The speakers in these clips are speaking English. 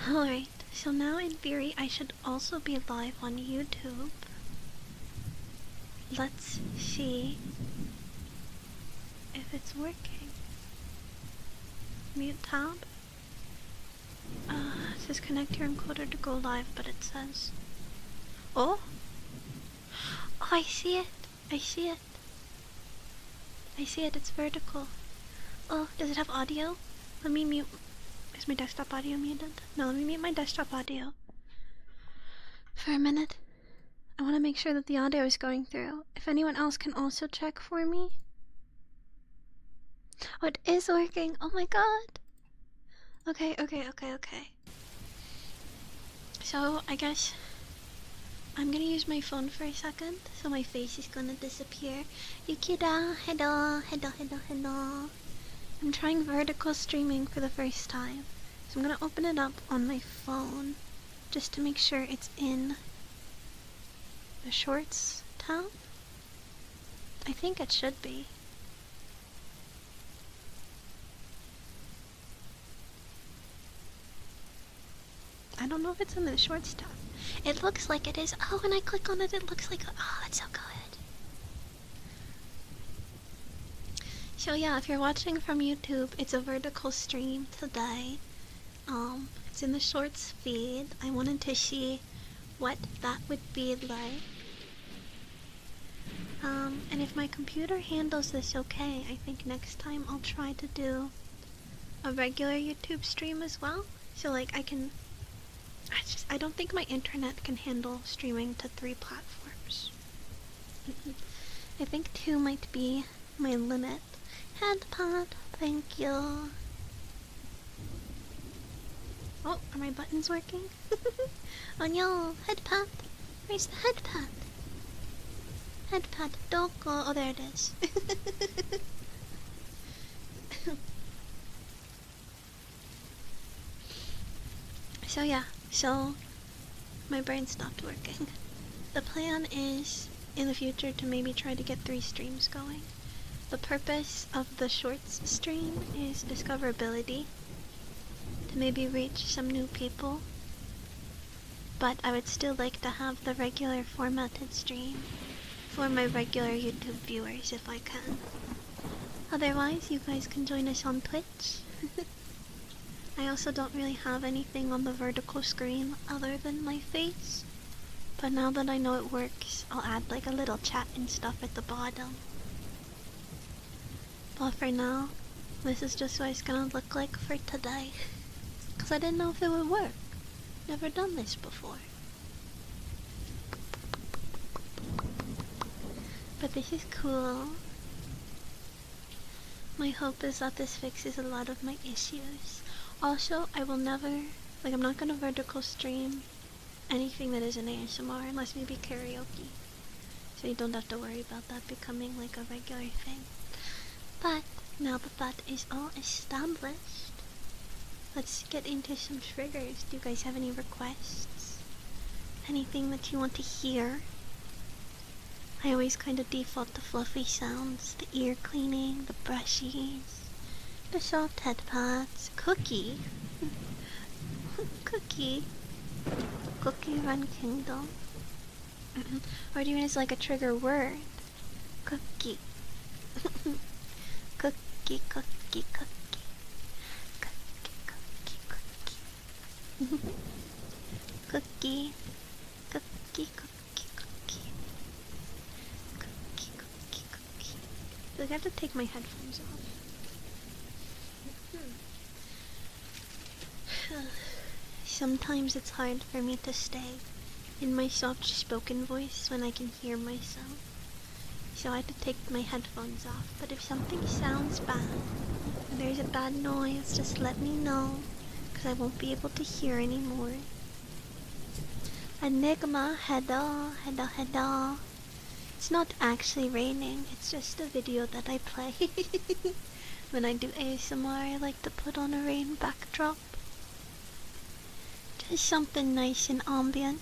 Alright, so now in theory I should also be live on YouTube. Let's see if it's working. Mute tab. It says connect your encoder to go live, but it says... Oh! Oh, I see it! I see it! I see it, it's vertical. Oh, does it have audio? Let me mute... Is my desktop audio muted? No, let me mute my desktop audio. For a minute. I want to make sure that the audio is going through. If anyone else can also check for me. Oh, it is working! Oh my god! Okay. So, I guess I'm gonna use my phone for a second, so my face is gonna disappear. Yukida, hello. I'm trying vertical streaming for the first time, so I'm gonna open it up on my phone, just to make sure it's in the Shorts tab. I think it should be. I don't know if it's in the Shorts tab. It looks like it is. Oh, when I click on it, it looks like... Oh, that's so good. So yeah, if you're watching from YouTube, it's a vertical stream today. It's in the Shorts feed. I wanted to see what that would be like. And if my computer handles this okay, I think next time I'll try to do a regular YouTube stream as well. So like I don't think my internet can handle streaming to 3 platforms. I think 2 might be my limit. Headpad, thank you. Oh, are my buttons working? Oh no, headpad. Where's the headpad? Headpad, don't go. Oh, there it is. So my brain stopped working. The plan is, in the future, to maybe try to get 3 streams going. The purpose of the Shorts stream is discoverability, to maybe reach some new people, but I would still like to have the regular formatted stream for my regular YouTube viewers if I can. Otherwise, you guys can join us on Twitch. I also don't really have anything on the vertical screen other than my face, but now that I know it works, I'll add like a little chat and stuff at the bottom. But for now, this is just what it's gonna look like for today, because I didn't know if it would work. Never done this before. But this is cool. My hope is that this fixes a lot of my issues. Also, I will never, I'm not gonna vertical stream anything that isn't ASMR unless maybe karaoke. So you don't have to worry about that becoming like a regular thing. But now that that is all established, let's get into some triggers. Do you guys have any requests? Anything that you want to hear? I always kind of default to fluffy sounds, the ear cleaning, the brushies, the soft head pats, Cookie. Cookie Run Kingdom. Or do you mean it's like a trigger word? Cookie. Cookie. Cookie. I have to take my headphones off. Sometimes it's hard for me to stay in my soft-spoken voice when I can hear myself. So I have to take my headphones off. But if something sounds bad, or there's a bad noise, just let me know, because I won't be able to hear anymore. Enigma, hello. It's not actually raining, it's just a video that I play. When I do ASMR, I like to put on a rain backdrop. Just something nice and ambient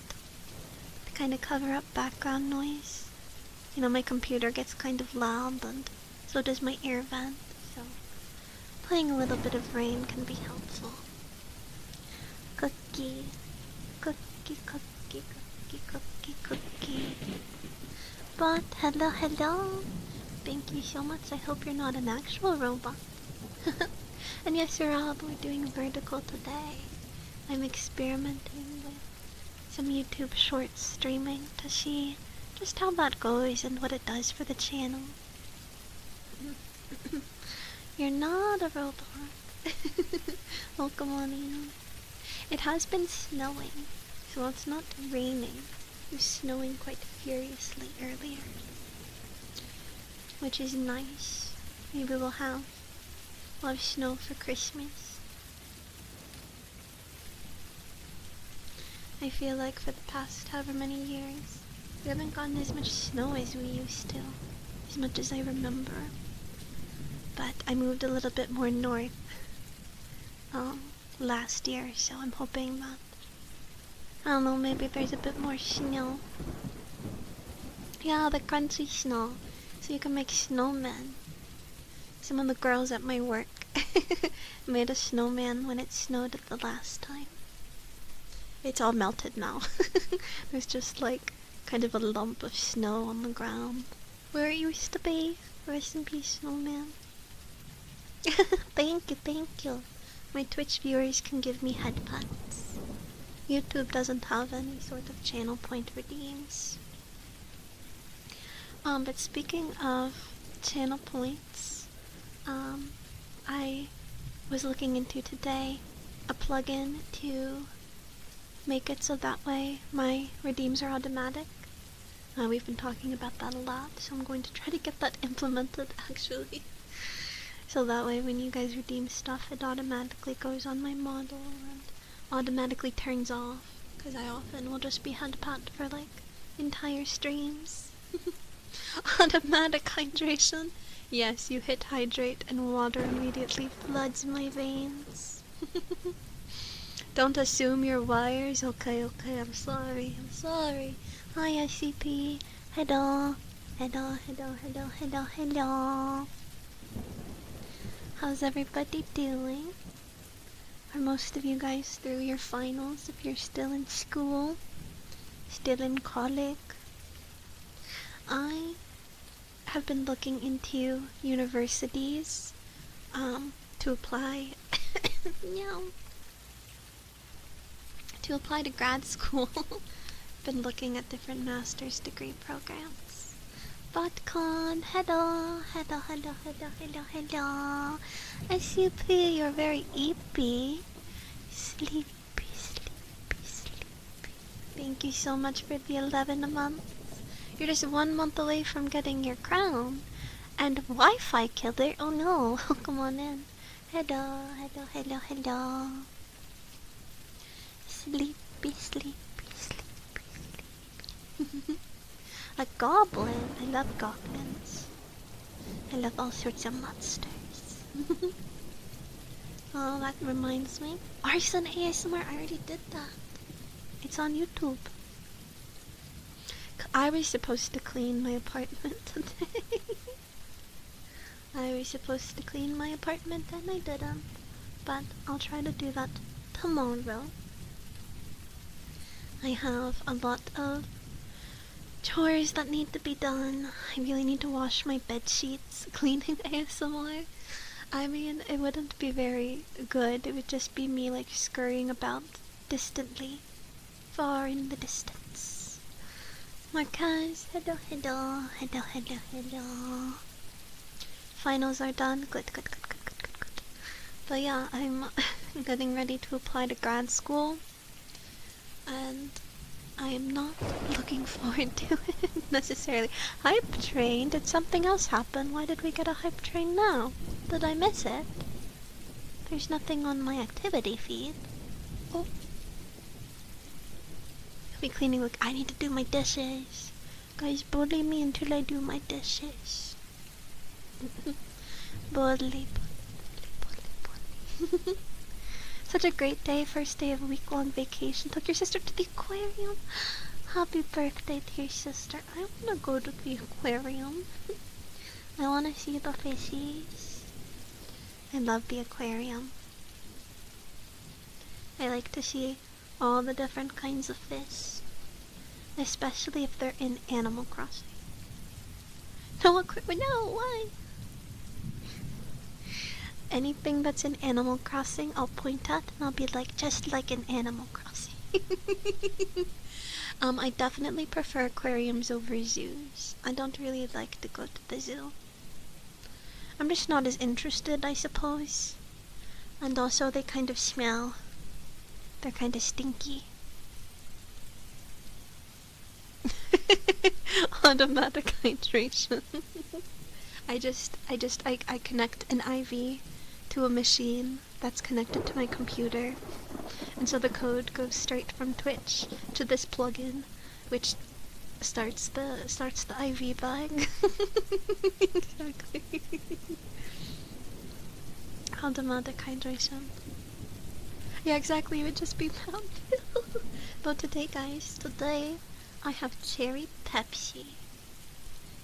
to kind of cover up background noise. You know, my computer gets kind of loud, and so does my air vent, so playing a little bit of rain can be helpful. Cookie. cookie. Cookie, cookie, cookie, cookie, cookie. But hello, hello. Thank you so much. I hope you're not an actual robot. And yes, Rob, we're doing vertical today. I'm experimenting with some YouTube shorts streaming to see just how that goes and what it does for the channel. You're not a robot. Welcome on in. It has been snowing, so it's not raining. It was snowing quite furiously earlier, which is nice. Maybe we'll have a lot of snow for Christmas. I feel like for the past however many years, we haven't gotten as much snow as we used to, as much as I remember. But I moved a little bit more north last year, so I'm hoping that, I don't know, maybe there's a bit more snow. Yeah, the crunchy snow, so you can make snowmen. Some of the girls at my work made a snowman when it snowed the last time. It's all melted now. There's just like kind of a lump of snow on the ground where it used to be. Rest in peace, snowman. Thank you, thank you. My Twitch viewers can give me headpats. YouTube doesn't have any sort of channel point redeems. But speaking of channel points, I was looking into today a plugin to make it so that way my redeems are automatic. We've been talking about that a lot, so I'm going to try to get that implemented actually. So that way when you guys redeem stuff, it automatically goes on my model and automatically turns off. Because I often will just be headpat for like entire streams. Automatic hydration. Yes, you hit hydrate and water immediately floods my veins. Don't assume your wires. Okay, I'm sorry. Hi, SCP. Hello. How's everybody doing? Are most of you guys through your finals if you're still in school? Still in college? I have been looking into universities to apply to apply to grad school. Been looking at different master's degree programs. BotCon, hello. SCP, you're very eepy. Sleepy. Thank you so much for the 11 a month. You're just 1 month away from getting your crown. And Wi-Fi killer, oh no, come on in. Hello. Sleepy. A goblin. I love goblins. I love all sorts of monsters. Oh, that reminds me. Arson ASMR, I already did that. It's on YouTube. I was supposed to clean my apartment today. I was supposed to clean my apartment and I didn't. But I'll try to do that tomorrow. I have a lot of chores that need to be done. I really need to wash my bed sheets. Cleaning ASMR. I mean, it wouldn't be very good. It would just be me like scurrying about distantly. Far in the distance. Marcus, hello. Finals are done. Good. But yeah, I'm getting ready to apply to grad school. And I am not looking forward to it necessarily. Hype train? Did something else happen? Why did we get a hype train now? Did I miss it? There's nothing on my activity feed. Oh. I'll be cleaning. Look, I need to do my dishes. Guys, bully me until I do my dishes. bully. Such a great day, first day of a week-long vacation. Took your sister to the aquarium. Happy birthday to your sister. I want to go to the aquarium. I want to see the fishies. I love the aquarium. I like to see all the different kinds of fish, especially if they're in Animal Crossing. No, why? Anything that's in Animal Crossing, I'll point at and I'll be like, just like in Animal Crossing. I definitely prefer aquariums over zoos. I don't really like to go to the zoo. I'm just not as interested, I suppose. And also, they kind of smell. They're kind of stinky. Automatic hydration. I connect an IV to a machine that's connected to my computer. And so the code goes straight from Twitch to this plugin, which starts the IV bag. Exactly. Automatic hydration. Yeah, exactly, it would just be Mountain Dew. But today, guys, I have cherry Pepsi.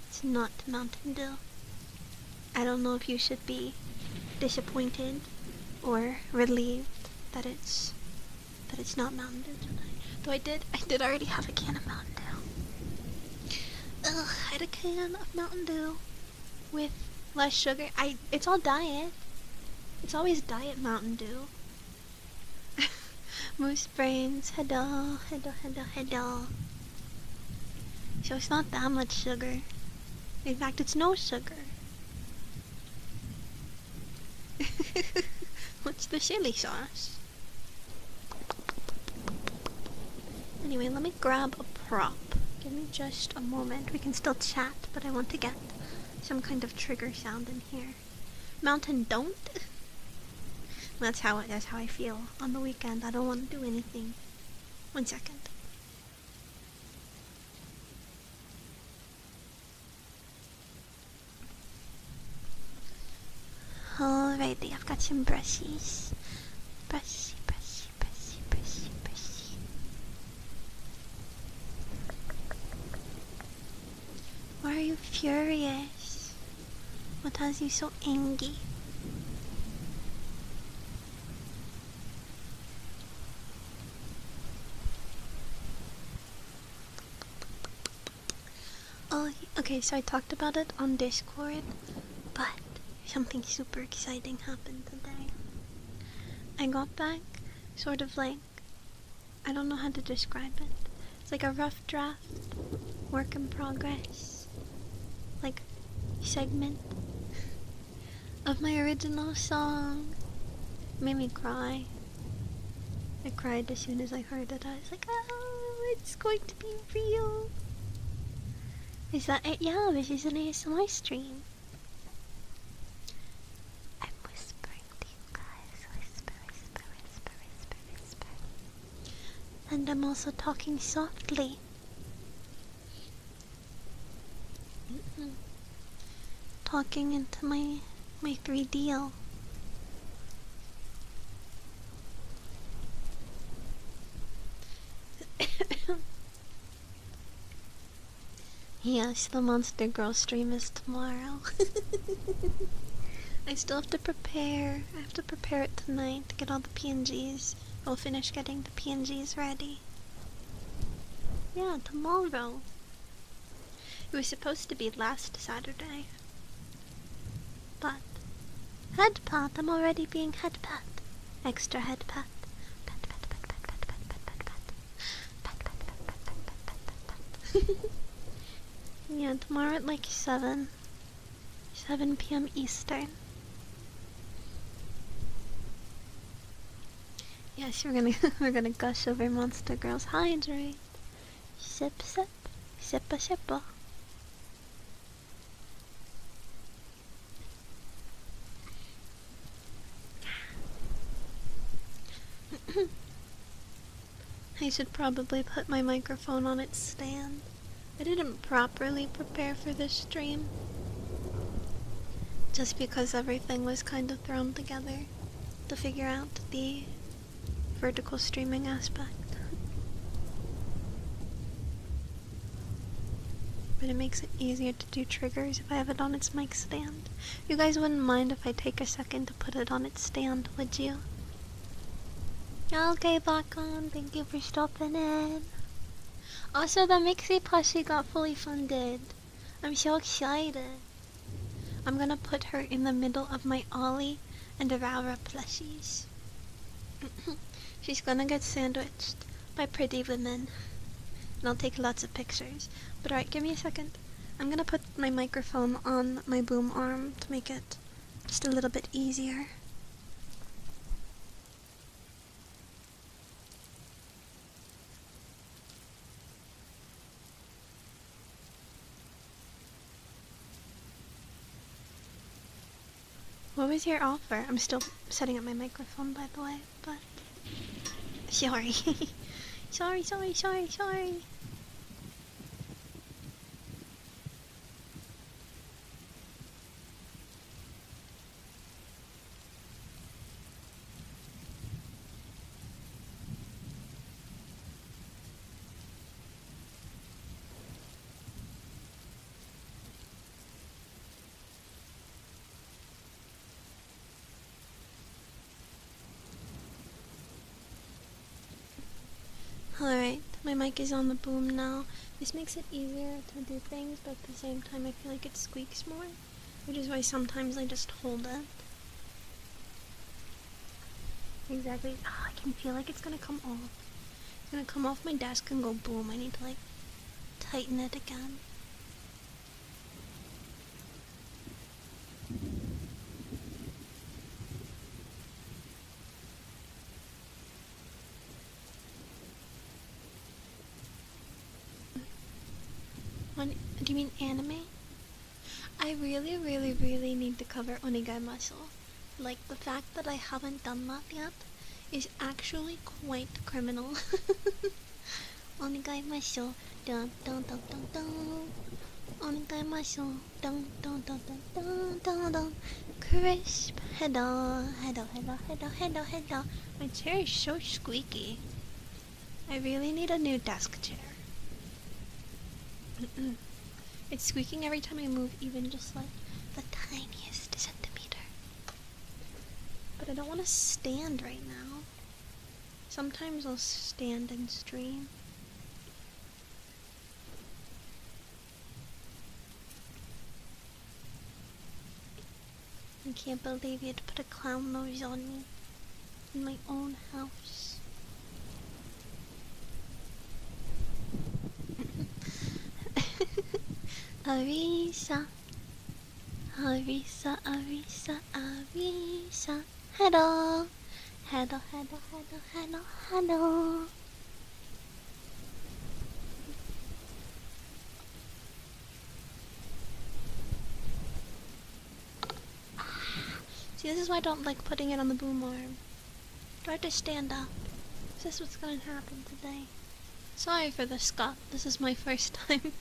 It's not Mountain Dew. I don't know if you should be disappointed or relieved that it's not Mountain Dew tonight. Though I did already have a can of Mountain Dew. Ugh, I had a can of Mountain Dew with less sugar. It's all diet. It's always diet Mountain Dew. Moose brains, hello. So it's not that much sugar. In fact, it's no sugar. What's the chili sauce? Anyway, let me grab a prop. Give me just a moment. We can still chat, but I want to get some kind of trigger sound in here. Mountain don't? That's how I feel on the weekend. I don't want to do anything. 1 second. Alrighty, I've got some brushies. Brushy. Why are you furious? What has you so angry? Oh, okay, so I talked about it on Discord, but something super exciting happened today. I got back sort of like, I don't know how to describe it. It's like a rough draft, work in progress, like, segment of my original song. It made me cry. I cried as soon as I heard it. I was like, oh, it's going to be real. Is that it? Yeah, this is an ASMR stream. I'm whispering to you guys. Whisper. And I'm also talking softly. Talking into my 3DL. Yes, the Monster Girl stream is tomorrow. I still have to prepare. I have to prepare it tonight to get all the PNGs. I'll finish getting the PNGs ready. Yeah, tomorrow. It was supposed to be last Saturday. But head pat, I'm already being head pat. Extra head pat. Yeah, tomorrow at like 7 p.m. Eastern. Yes, we're gonna gush over Monster Girls. Hydrate. Sip. Sippa. I should probably put my microphone on its stand. I didn't properly prepare for this stream. Just because everything was kind of thrown together to figure out the vertical streaming aspect. But it makes it easier to do triggers if I have it on its mic stand. You guys wouldn't mind if I take a second to put it on its stand, would you? Okay, Bacon, thank you for stopping in. Also, the Mixie plushie got fully funded. I'm so excited. I'm gonna put her in the middle of my Ollie and Aurora plushies. She's gonna get sandwiched by pretty women. And I'll take lots of pictures. But alright, give me a second. I'm gonna put my microphone on my boom arm to make it just a little bit easier. What was your offer? I'm still setting up my microphone, by the way, but... Sorry. Sorry. Alright, my mic is on the boom now. This makes it easier to do things, but at the same time I feel like it squeaks more, which is why sometimes I just hold it. Exactly. Oh, I can feel like it's gonna come off. It's gonna come off my desk and go boom. I need to, like, tighten it again. Do you mean anime? I really need to cover Onigai muscle. Like, the fact that I haven't done that yet is actually quite criminal. Onigai muscle, dun dun dun dun dun. Onigai muscle, dun dun dun dun dun dun dun. Crisp, hello. My chair is so squeaky. I really need a new desk chair. It's squeaking every time I move, even just like the tiniest centimeter. But I don't want to stand right now. Sometimes I'll stand and stream. I can't believe you had to put a clown nose on me in my own house. Arisa. Hello. Hello. See, this is why I don't like putting it on the boom arm. Do I have to stand up? Is this what's gonna happen today? Sorry for the Scott. This is my first time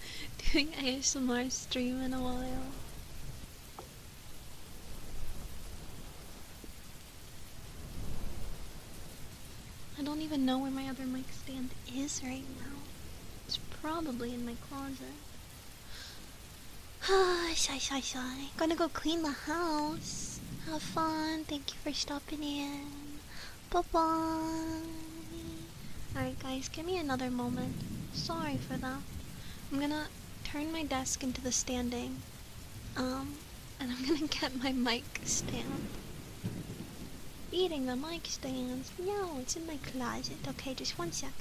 doing ASMR stream in a while. I don't even know where my other mic stand is right now. It's probably in my closet. Sigh. Gonna go clean the house. Have fun. Thank you for stopping in. Bye-bye. Alright guys, give me another moment. Sorry for that. I'm gonna turn my desk into the standing. And I'm gonna get my mic stand. Eating the mic stands. No, it's in my closet. Okay, just one sec.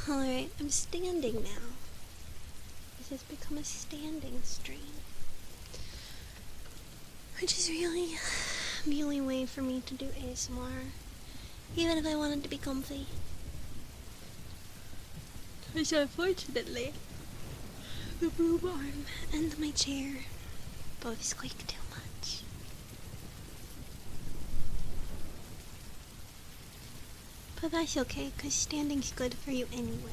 Alright, I'm standing now. This has become a standing stream. Which is really the only way for me to do ASMR. Even if I wanted to be comfy. Which unfortunately, the boom arm and my chair both squeak too much. But that's okay, because standing's good for you anyway.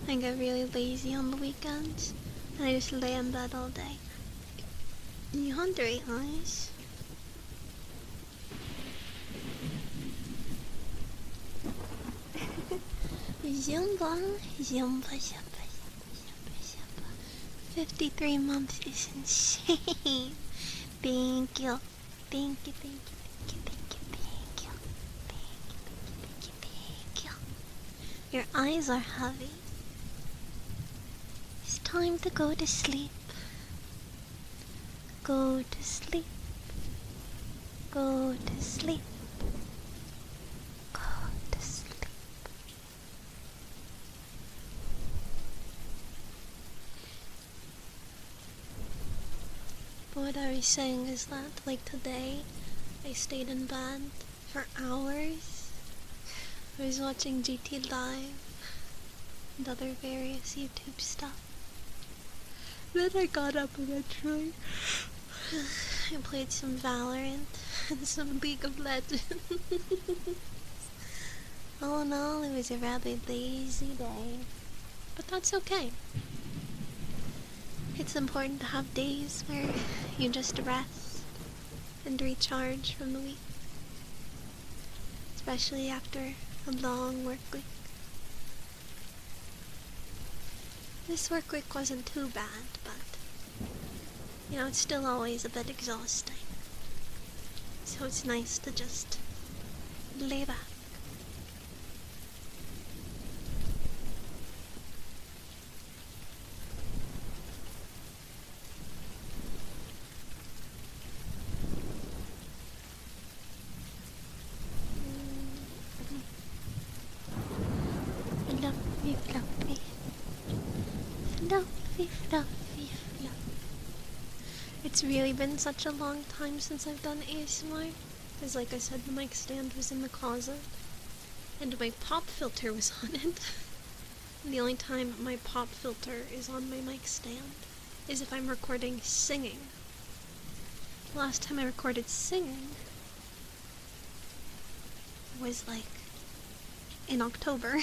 I get really lazy on the weekends, and I just lay in bed all day. You hungry, eyes? Zumba, zumba, zumba, zumba, zumba. 53 months is insane. Thank you. Thank you, thank you, thank you, thank you, thank you. Thank you, thank you. Your eyes are heavy. It's time to go to sleep. Go to sleep. Go to sleep. Go to sleep. But what I was saying is that, like today, I stayed in bed for hours. I was watching GT Live and other various YouTube stuff. Then I got up eventually. I played some Valorant and some League of Legends. All in all, it was a rather lazy day. But that's okay. It's important to have days where you just rest and recharge from the week. Especially after a long work week. This work week wasn't too bad, but you know, it's still always a bit exhausting. So it's nice to just lay back. Fluffy, fluffy. Fluffy, fluffy, fluffy. It's really been such a long time since I've done ASMR. Because like I said, the mic stand was in the closet. And my pop filter was on it. And the only time my pop filter is on my mic stand is if I'm recording singing. Last time I recorded singing was like in October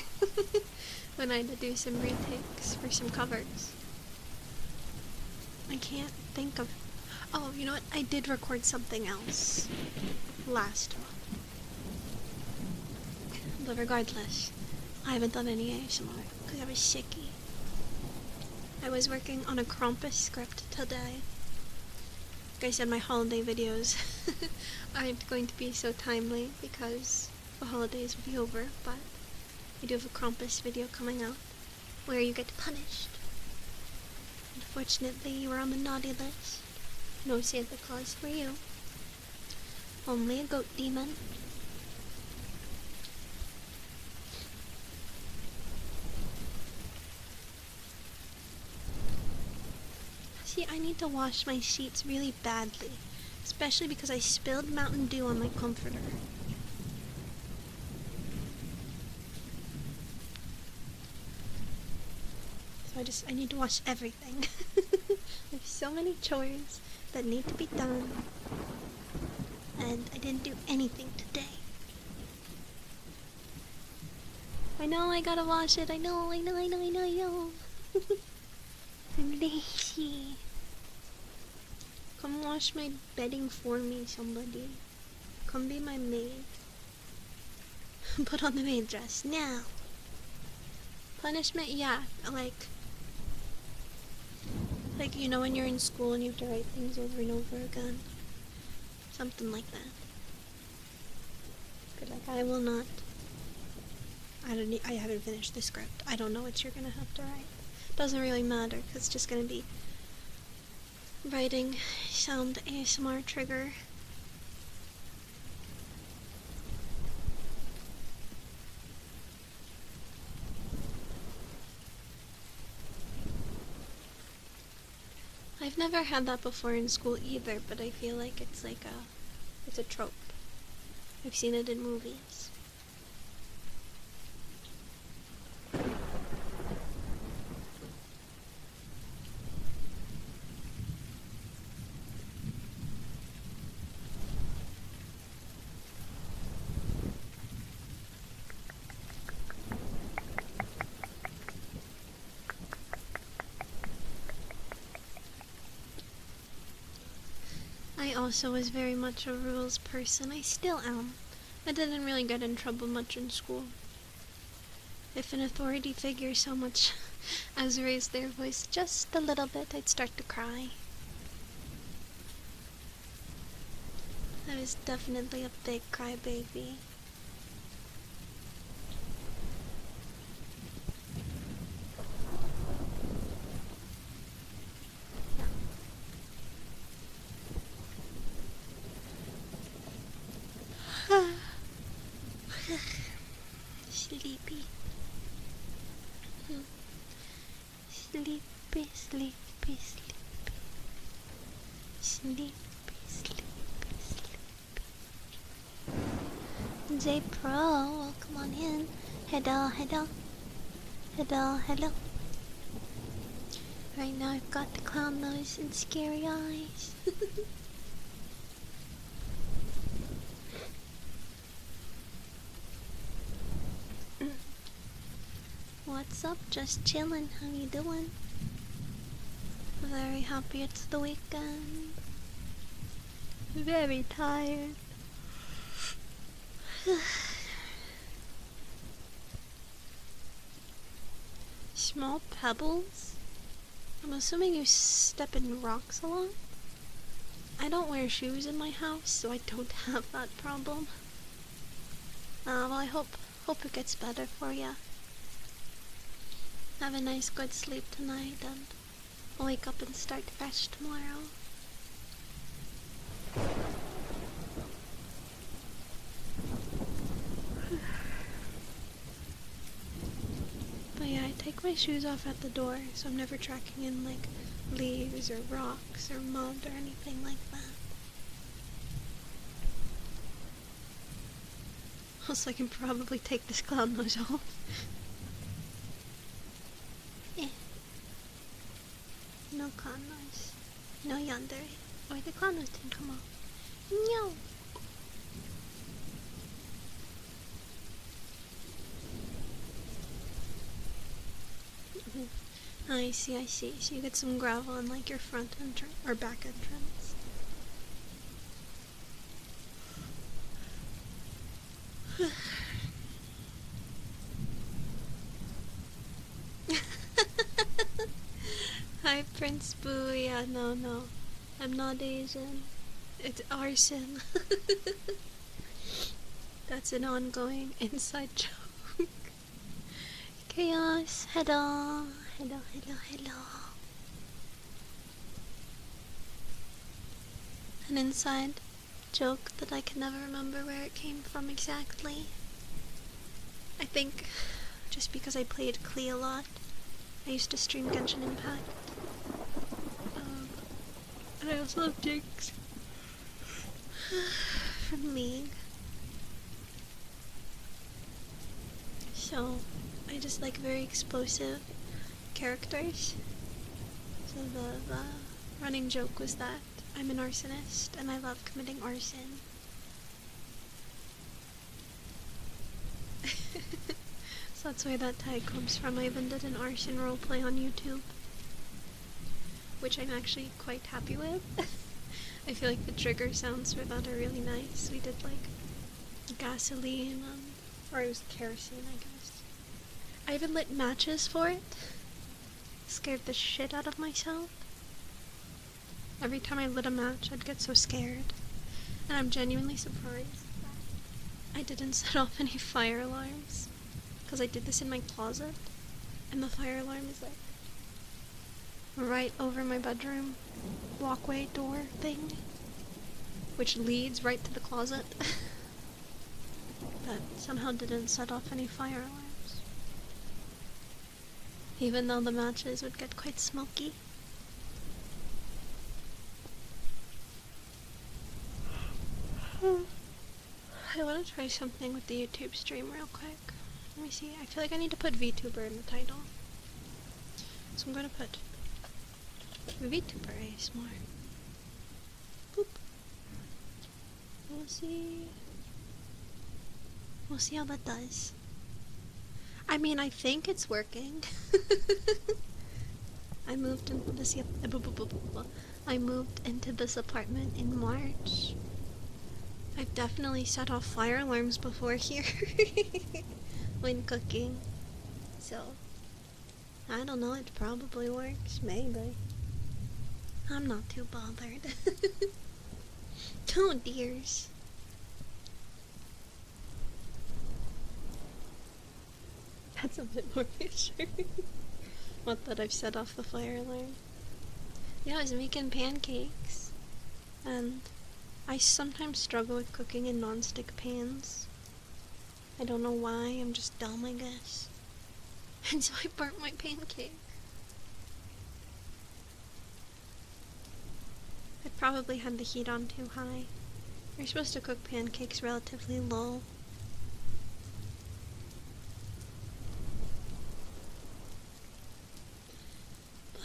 when I had to do some retakes for some covers. I can't think of... Oh, you know what? I did record something else last month. But regardless, I haven't done any ASMR because I was sicky. I was working on a Krampus script today. Like I said, my holiday videos aren't going to be so timely because the holidays will be over, but I do have a Krampus video coming out where you get punished. Unfortunately, you were on the naughty list. No Santa Claus for you. Only a goat demon. See, I need to wash my sheets really badly, especially because I spilled Mountain Dew on my comforter. So I need to wash everything. There's so many chores that need to be done, and I didn't do anything today. I know I gotta wash it. I know. I'm lazy. Come wash my bedding for me, somebody. Come be my maid. Put on the maid dress now. Punishment, yeah, like, you know when you're in school and you have to write things over and over again. Something like that. But like, I will not. I haven't finished the script. I don't know what you're gonna have to write. Doesn't really matter, because it's just gonna be writing sound ASMR trigger. I've never had that before in school either, but I feel like it's a trope. I've seen it in movies. I also was very much a rules person. I still am. I didn't really get in trouble much in school. If an authority figure so much as raised their voice just a little bit, I'd start to cry. I was definitely a big crybaby. Sleepy. Sleepy, sleepy, sleepy. Sleepy, sleepy, sleepy. J Pro, welcome on in. Hello, hello. Hello, hello. Right now I've got the clown nose and scary eyes. What's up? Just chillin'. How you doing? Very happy it's the weekend. Very tired. Small pebbles? I'm assuming you step in rocks a lot? I don't wear shoes in my house, so I don't have that problem. Well, I hope it gets better for ya. Have a nice good sleep tonight and wake up and start fresh tomorrow. But yeah, I take my shoes off at the door, so I'm never tracking in like leaves or rocks or mud or anything like that. Also, I can probably take this clown nose off. No clown nose. No yandere. Or the clown nose didn't come off. No. I see. So you get some gravel on like your front entrance or back entrance. Hi, Prince Boo. Yeah, no. I'm not Asian. It's arson. That's an ongoing inside joke. Chaos. Hello. An inside joke that I can never remember where it came from exactly. I think just because I played Klee a lot. I used to stream Genshin Impact. And I also love Jinx from League. So I just like very explosive characters. So the running joke was that I'm an arsonist and I love committing arson. So that's where that tag comes from. I even did an arson roleplay on YouTube, which I'm actually quite happy with. I feel like the trigger sounds for that are really nice. We did like gasoline, or it was kerosene, I guess. I even lit matches for it. Scared the shit out of myself. Every time I lit a match, I'd get so scared. And I'm genuinely surprised that I didn't set off any fire alarms. Because I did this in my closet. And the fire alarm is like right over my bedroom walkway door thing, which leads right to the closet, but somehow didn't set off any fire alarms, even though the matches would get quite smoky. I want to try something with the YouTube stream real quick. Let me see. I feel like I need to put Vtuber in the title. So I'm going to put Vtuber ASMR. Boop. We'll see. We'll see how that does. I mean, I think it's working. I moved into this apartment in March. I've definitely set off fire alarms before here when cooking. So, I don't know, it probably works, maybe. I'm not too bothered. Oh dears. That's a bit more reassuring. Not that I've set off the fire alarm. Yeah, I was making pancakes, and I sometimes struggle with cooking in non-stick pans. I don't know why, I'm just dumb, I guess. And so I burnt my pancake. I probably had the heat on too high. You're supposed to cook pancakes relatively low.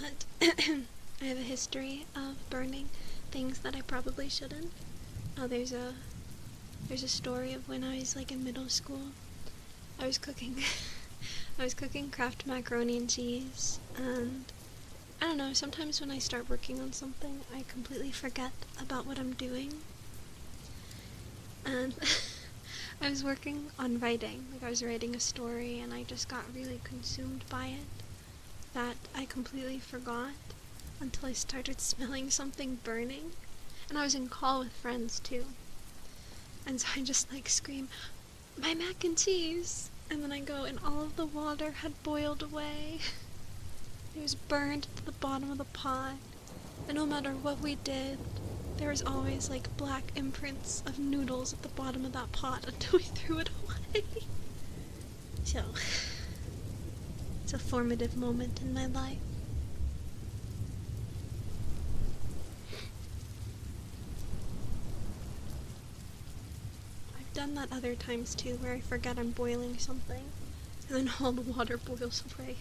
But I have a history of burning things that I probably shouldn't. There's a story of when I was like in middle school. I was cooking Kraft macaroni and cheese, and I don't know, sometimes when I start working on something, I completely forget about what I'm doing. And I was working on writing, like I was writing a story, and I just got really consumed by it that I completely forgot until I started smelling something burning. And I was in call with friends too. And so I just like scream, "My mac and cheese!" And then I go, and all of the water had boiled away. It was burned to the bottom of the pot. And no matter what we did, there was always like black imprints of noodles at the bottom of that pot until we threw it away. So, it's a formative moment in my life. I've done that other times too, where I forget I'm boiling something, and then all the water boils away.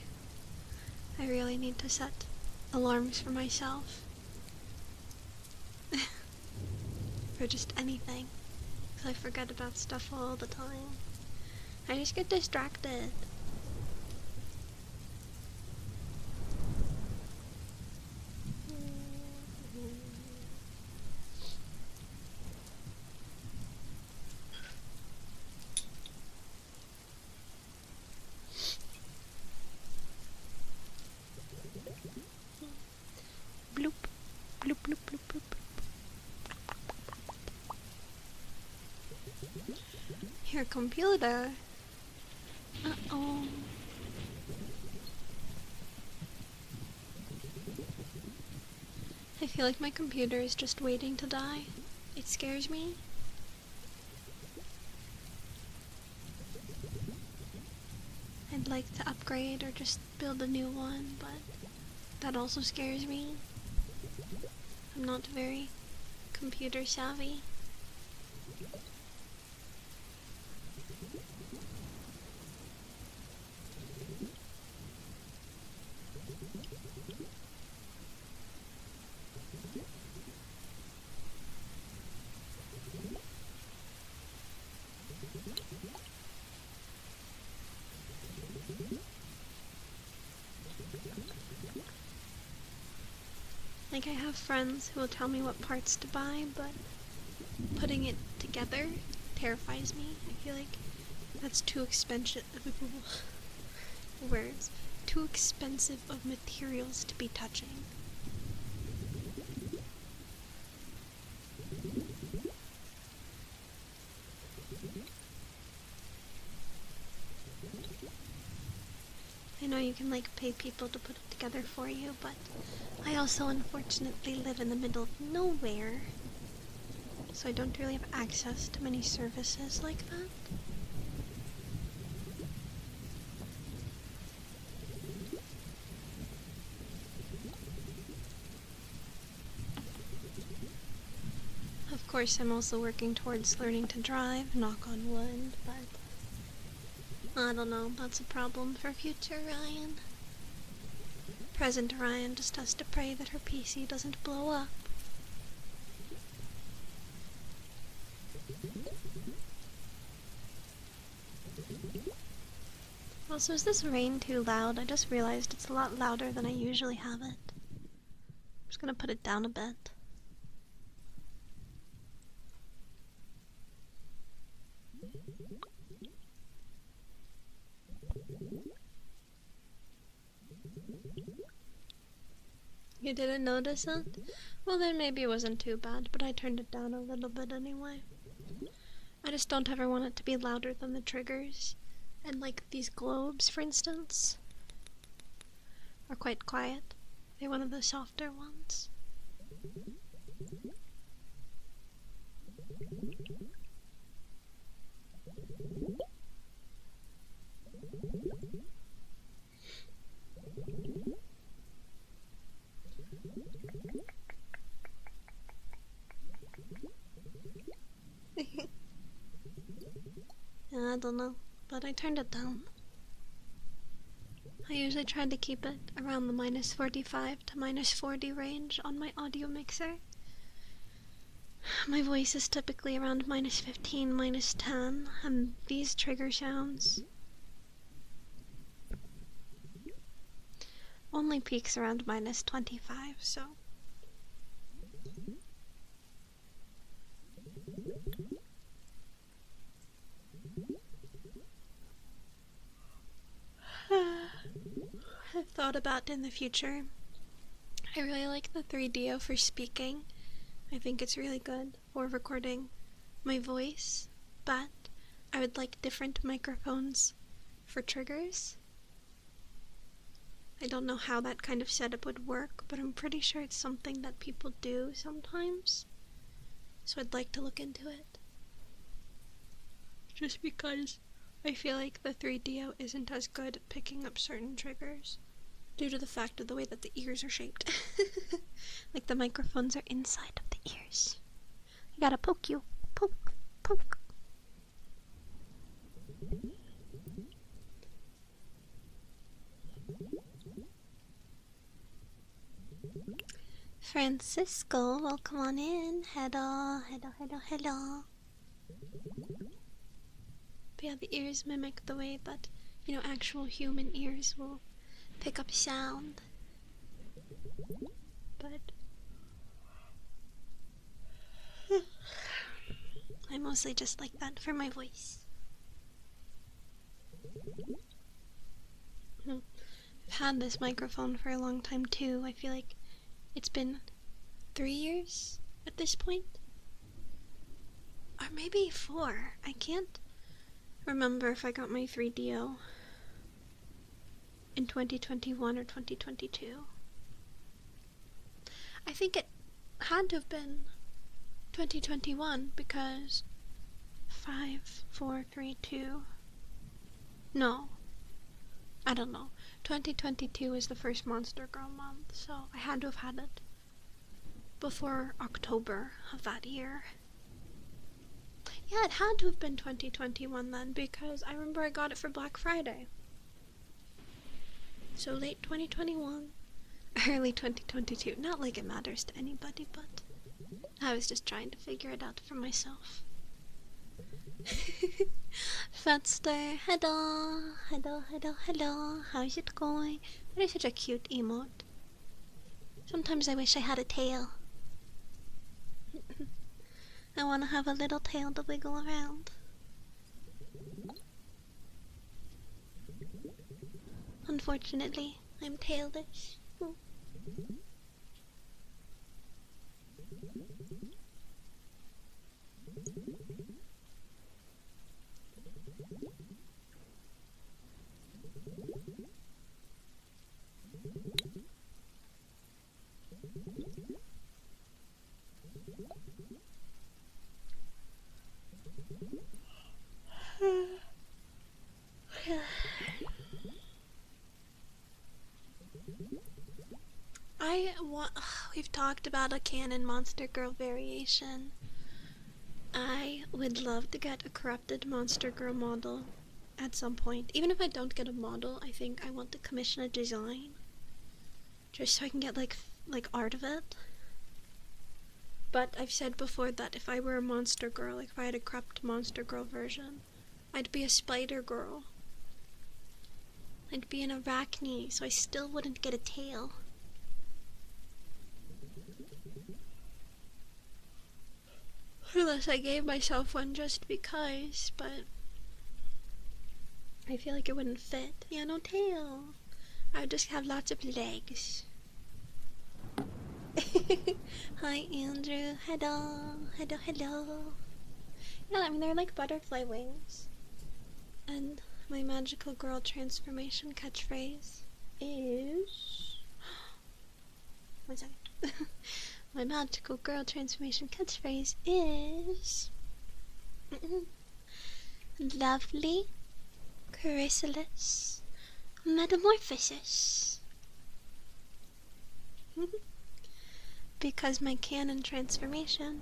I really need to set alarms for myself. For just anything, because I forget about stuff all the time. I just get distracted. Bloop, bloop, bloop, bloop, bloop. Your computer. Uh-oh. I feel like my computer is just waiting to die. It scares me. I'd like to upgrade or just build a new one, but that also scares me. I'm not very computer savvy. Like, I have friends who will tell me what parts to buy, but putting it together terrifies me. I feel like that's too expensive. Words. Too expensive of materials to be touching. you can like pay people to put it together for you, but I also unfortunately live in the middle of nowhere, so I don't really have access to many services like that. Of course, I'm also working towards learning to drive, knock on wood, but I don't know, that's a problem for future Ryan. Present Ryan just has to pray that her PC doesn't blow up. Also, is this rain too loud? I just realized it's a lot louder than I usually have it. I'm just gonna put it down a bit. You didn't notice it? Well, then maybe it wasn't too bad, but I turned it down a little bit anyway. I just don't ever want it to be louder than the triggers. And like these globes, for instance, are quite quiet. They're one of the softer ones. I don't know, but I turned it down. I usually try to keep it around the -45 to -40 range on my audio mixer. My voice is typically around -15, -10, and these trigger sounds only peaks around -25, so. I've thought about in the future. I really like the 3DO for speaking. I think it's really good for recording my voice, but I would like different microphones for triggers. I don't know how that kind of setup would work, but I'm pretty sure it's something that people do sometimes. So I'd like to look into it. Just because I feel like the 3DO isn't as good at picking up certain triggers due to the fact of the way that the ears are shaped. Like the microphones are inside of the ears. I gotta poke you. Poke, poke. Francisco, welcome on in. Hello, hello, hello, hello. But yeah, the ears mimic the way that, you know, actual human ears will pick up sound. But I mostly just like that for my voice. I've had this microphone for a long time too. I feel like it's been 3 years at this point. Or maybe 4. I can't remember if I got my 3DO in 2021 or 2022. I think it had to have been 2021 because 5, 4, 3, 2. No. I don't know. 2022 is the first Monster Girl month, so I had to have had it before October of that year. Yeah, it had to have been 2021 then, because I remember I got it for Black Friday. So late 2021, early 2022. Not like it matters to anybody, but I was just trying to figure it out for myself. Fatster, hello, hello, hello, hello. How's it going? That is such a cute emote. Sometimes I wish I had a tail. I want to have a little tail to wiggle around. Unfortunately, I'm tailless. we've talked about a canon Monster Girl variation. I would love to get a corrupted Monster Girl model at some point. Even if I don't get a model, I think I want to commission a design. Just so I can get like art of it. But I've said before that if I were a Monster Girl, like if I had a corrupt Monster Girl version, I'd be a Spider Girl. I'd be an arachne, so I still wouldn't get a tail. Unless I gave myself one just because, but I feel like it wouldn't fit. Yeah, no tail. I would just have lots of legs. Hi, Andrew. Hello. Hello, hello. Yeah, I mean, they're like butterfly wings. And my magical girl transformation catchphrase is... One second. My magical girl transformation catchphrase is... Lovely, chrysalis, metamorphosis. Because my canon transformation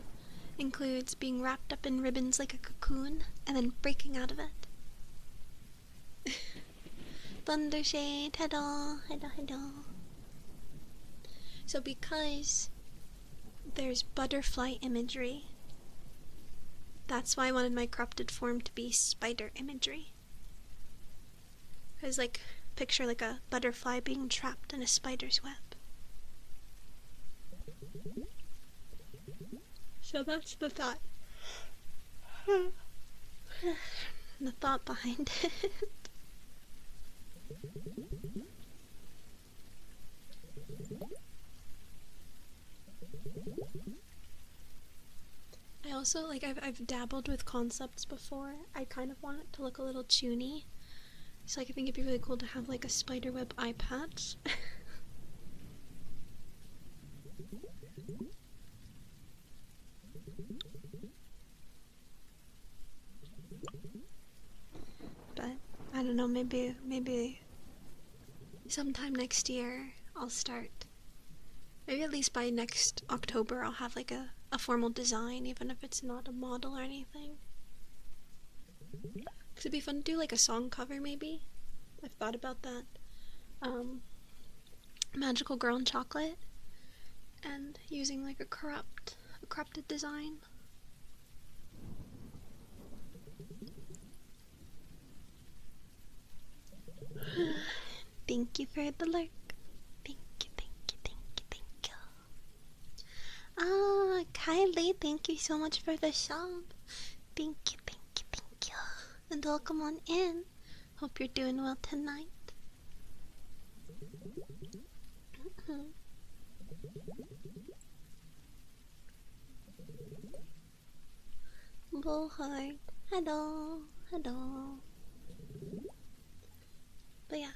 includes being wrapped up in ribbons like a cocoon and then breaking out of it. Thundershade, hello, hello, hello. So because there's butterfly imagery, that's why I wanted my corrupted form to be spider imagery. Because, like, picture like a butterfly being trapped in a spider's web. So that's the thought. The thought behind it. I also, like, I've dabbled with concepts before. I kind of want it to look a little chuny. So, like, I think it'd be really cool to have, like, a spiderweb eye patch. But, I don't know, maybe sometime next year I'll start. Maybe at least by next October I'll have, like, a formal design, even if it's not a model or anything. Cause it'd be fun to do, like, a song cover, maybe. I've thought about that. Magical Girl in Chocolate. And using, like, a corrupted design. Thank you for the lurk. Thank you, thank you, thank you, thank you. Ah, Kylie, thank you so much for the sub. Thank you, thank you, thank you. And welcome on in. Hope you're doing well tonight. Bullheart. Hello, hello. But yeah.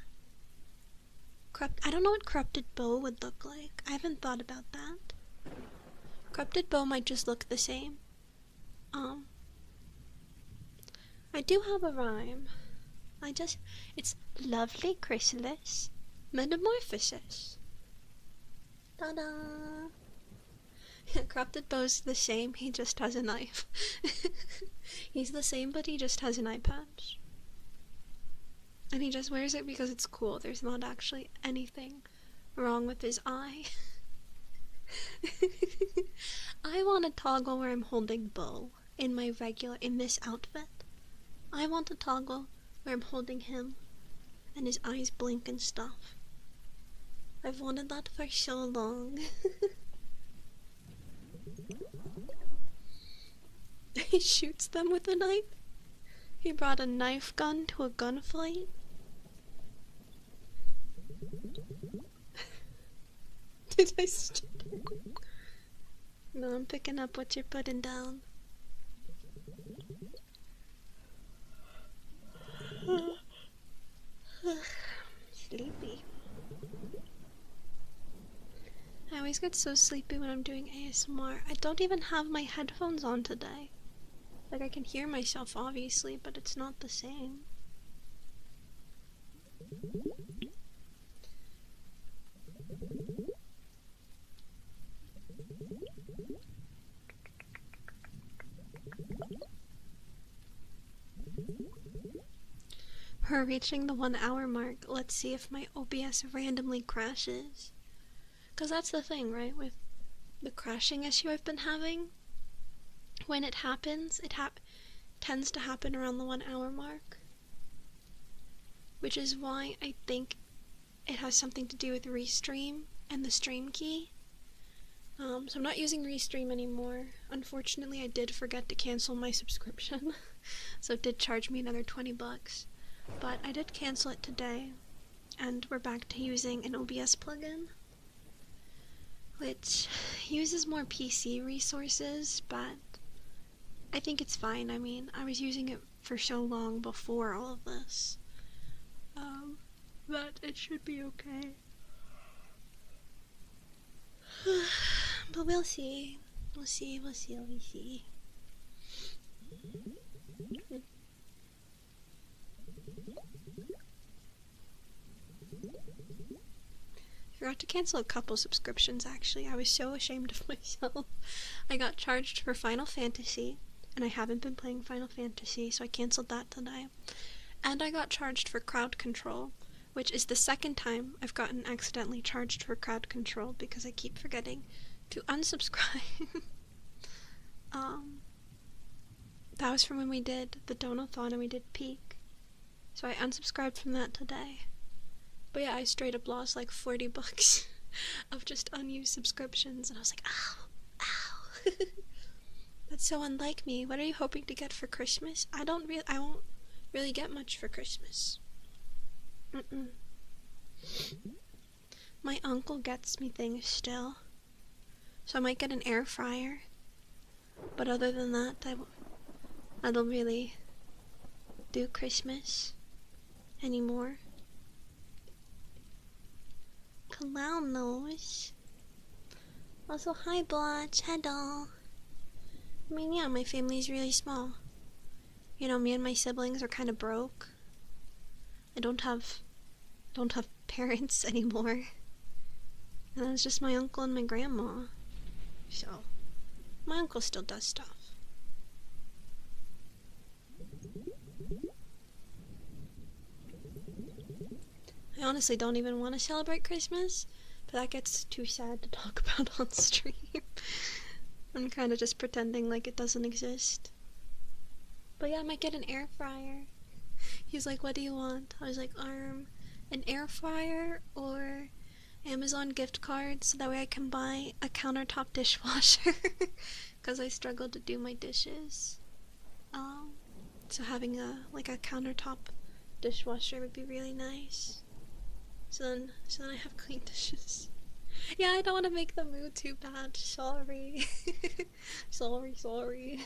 I don't know what corrupted bow would look like. I haven't thought about that. Corrupted bow might just look the same. I do have a rhyme. It's lovely chrysalis, metamorphosis. Ta-da! Corrupted bow's the same, he just has a knife. He's the same, but he just has an eye patch. And he just wears it because it's cool. There's not actually anything wrong with his eye. I want a toggle where I'm holding bow in this outfit. I want a toggle where I'm holding him and his eyes blink and stuff. I've wanted that for so long. He shoots them with a knife. He brought a knife gun to a gunfight. Did I No, I'm picking up what you're putting down. Sleepy. I always get so sleepy when I'm doing ASMR. I don't even have my headphones on today. Like, I can hear myself, obviously, but it's not the same. We're reaching the 1 hour mark. Let's see if my OBS randomly crashes. Because that's the thing, right? With the crashing issue I've been having, when it happens, it tends to happen around the 1 hour mark. Which is why I think it has something to do with Restream and the stream key. So I'm not using Restream anymore. Unfortunately, I did forget to cancel my subscription. So it did charge me another 20 bucks. But I did cancel it today, and we're back to using an OBS plugin, which uses more PC resources, but I think it's fine. I mean, I was using it for so long before all of this, that it should be okay. But we'll see. We'll see. I forgot to cancel a couple subscriptions, actually. I was so ashamed of myself. I got charged for Final Fantasy, and I haven't been playing Final Fantasy, so I canceled that today. And I got charged for Crowd Control, which is the second time I've gotten accidentally charged for Crowd Control because I keep forgetting to unsubscribe. That was from when we did the Donathon and we did Peak. So I unsubscribed from that today. But yeah, I straight up lost like 40 bucks of just unused subscriptions, and I was like, ow. That's so unlike me. What are you hoping to get for Christmas? I won't really get much for Christmas. My uncle gets me things still. So I might get an air fryer. But other than that, I don't really do Christmas anymore. Clown nose. Also, hi Blotch, hello. I mean, yeah, my family's really small. You know, me and my siblings are kind of broke. I don't have parents anymore. And it's just my uncle and my grandma. So, my uncle still does stuff. I honestly don't even want to celebrate Christmas, but that gets too sad to talk about on stream. I'm kind of just pretending like it doesn't exist. But yeah, I might get an air fryer. He's like, what do you want? I was like, an air fryer or Amazon gift card so that way I can buy a countertop dishwasher because I struggle to do my dishes. So having a countertop dishwasher would be really nice. So then I have clean dishes. Yeah, I don't want to make the mood too bad. Sorry. sorry.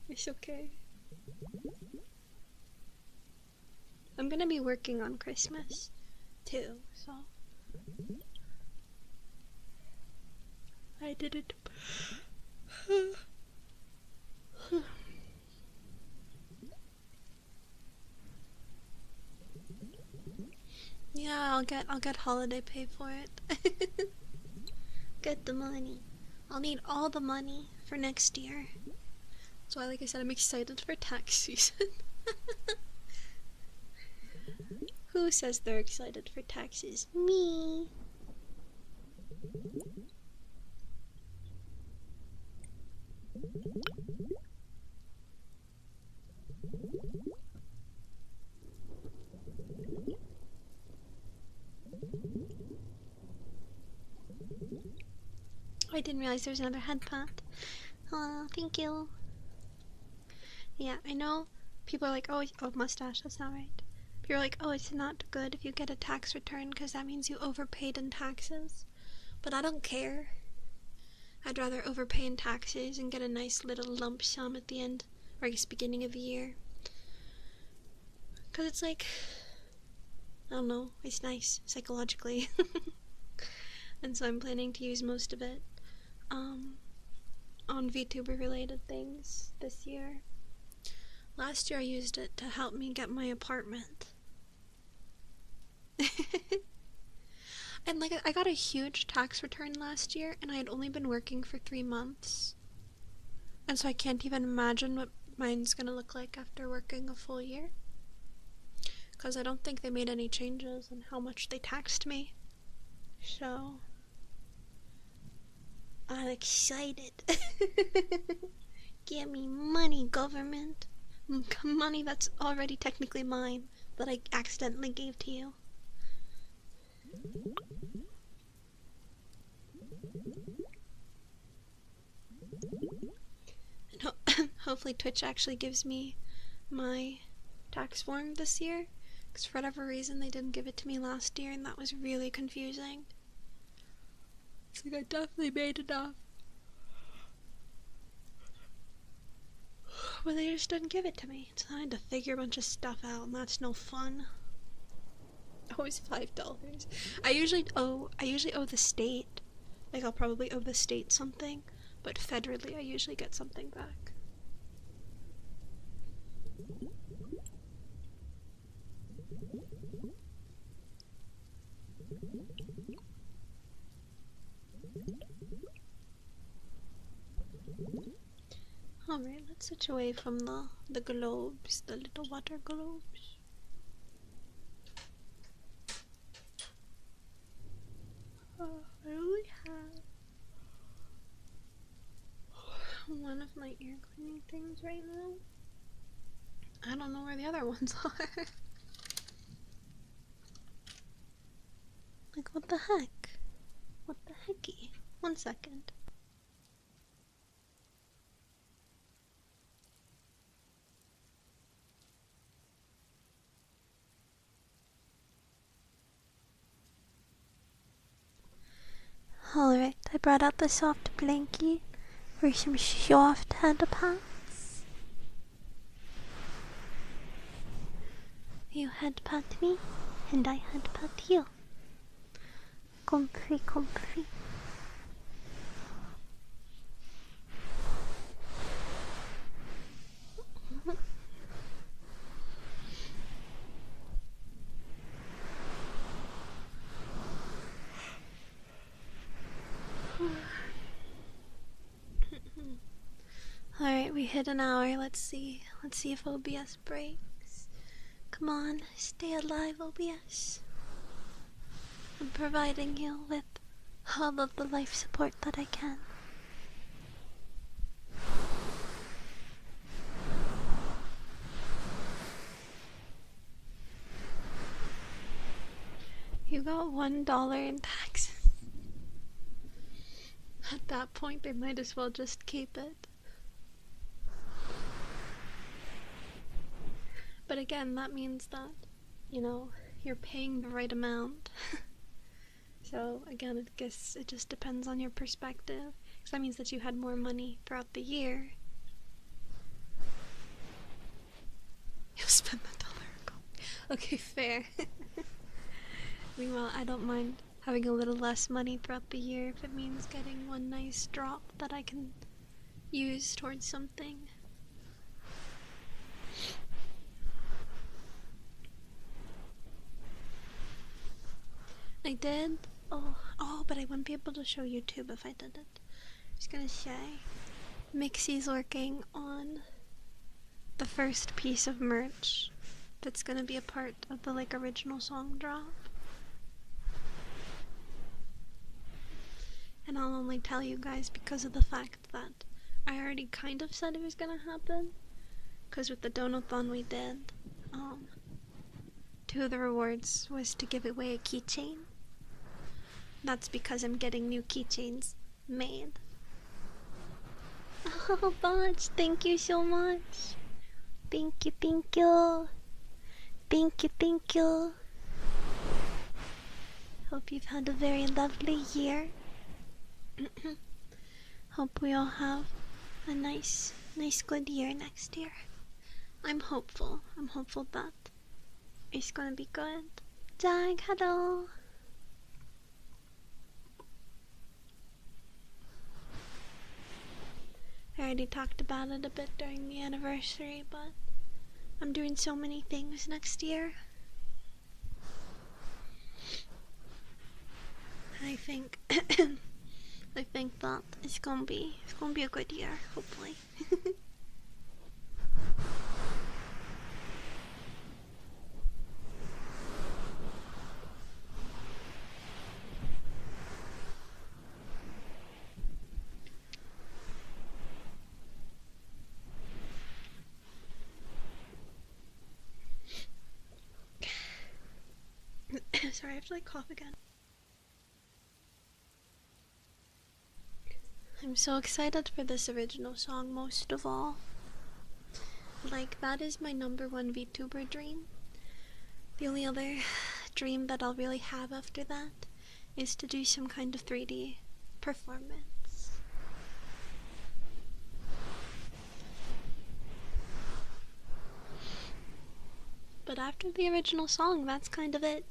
It's okay. I'm gonna be working on Christmas too, so I did it. Yeah, I'll get holiday pay for it. Get the money. I'll need all the money for next year. That's why, like I said, I'm excited for tax season. Who says they're excited for taxes? Me. I didn't realize there was another head pot. Oh, thank you. Yeah, I know people are like, oh, mustache, that's not right. People are like, oh, it's not good if you get a tax return because that means you overpaid in taxes. But I don't care. I'd rather overpay in taxes and get a nice little lump sum at the end, or I guess beginning of the year. Because it's like, I don't know, it's nice psychologically. And so I'm planning to use most of it on Vtuber related things this year. Last year I used it to help me get my apartment. And like, I got a huge tax return last year and I had only been working for 3 months. And so I can't even imagine what mine's gonna look like after working a full year. because I don't think they made any changes in how much they taxed me. So I'm excited. Give me money, government. Money that's already technically mine, that I accidentally gave to you. And hopefully Twitch actually gives me my tax form this year, because for whatever reason they didn't give it to me last year, and that was really confusing. It's like I definitely made enough, but they just didn't give it to me, so I had to figure a bunch of stuff out, and that's no fun. Always $5. I usually owe the state. Like, I'll probably owe the state something, but federally I usually get something back. Alright, let's switch away from the globes, the little water globes. I only have one of my ear cleaning things right now. I don't know where the other ones are. Like, what the heck? What the hecky? 1 second. Alright, I brought out the soft blanket for some soft head pats. You head pat me, and I head pat you. Comfy, comfy. Alright, we hit an hour. Let's see if OBS breaks. Come on, stay alive, OBS. I'm providing you with all of the life support that I can. You got $1 in taxes. At that point, they might as well just keep it. But again, that means that, you know, you're paying the right amount. So again, I guess it just depends on your perspective. Because that means that you had more money throughout the year. You'll spend the $1. Okay, fair. Meanwhile, I don't mind having a little less money throughout the year if it means getting one nice drop that I can use towards something. I did? Oh, but I wouldn't be able to show YouTube if I did it. I was gonna say, Mixie's working on the first piece of merch that's gonna be a part of the, like, original song drop. And I'll only tell you guys because of the fact that I already kind of said it was gonna happen. Because with the donathon we did, 2 of the rewards was to give away a keychain. That's because I'm getting new keychains made. Oh, Botch, thank you so much. Thank you, thank you. Thank you, thank you. Hope you've had a very lovely year. Hope we all have a nice good year next year. I'm hopeful that it's gonna be good. Jag, hello. I already talked about it a bit during the anniversary, but I'm doing so many things next year. I think I think that it's gonna be a good year, hopefully. Sorry, I have to like cough again. I'm so excited for this original song most of all. Like, that is my #1 VTuber dream. The only other dream that I'll really have after that is to do some kind of 3D performance. But after the original song, that's kind of it.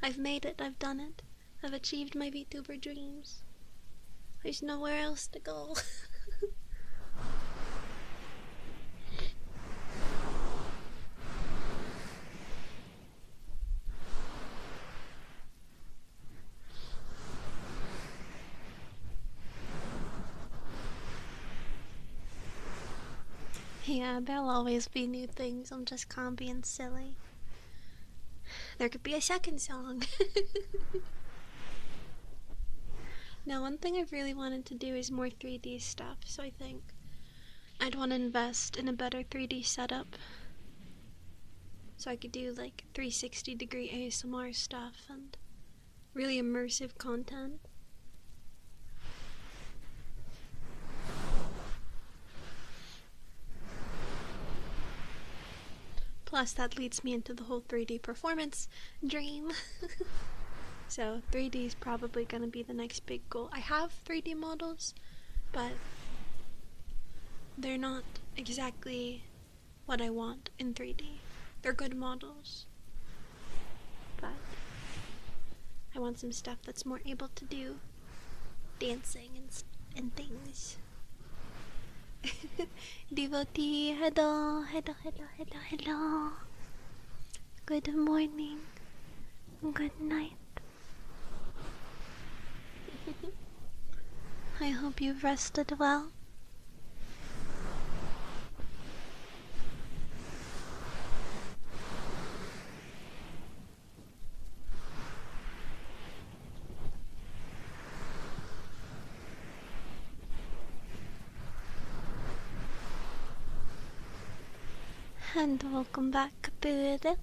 I've made it, I've done it. I've achieved my VTuber dreams. There's nowhere else to go. Yeah, there'll always be new things. I'm just calm being silly. There could be a second song. Now, one thing I've really wanted to do is more 3D stuff, so I think I'd want to invest in a better 3D setup. So I could do like 360-degree ASMR stuff and really immersive content. Plus, that leads me into the whole 3D performance dream. So 3D is probably going to be the next big goal. I have 3D models, but they're not exactly what I want in 3D. They're good models, but I want some stuff that's more able to do dancing and things. Devotee, hello. Good morning. Good night. I hope you've rested well. And welcome back, Buddha.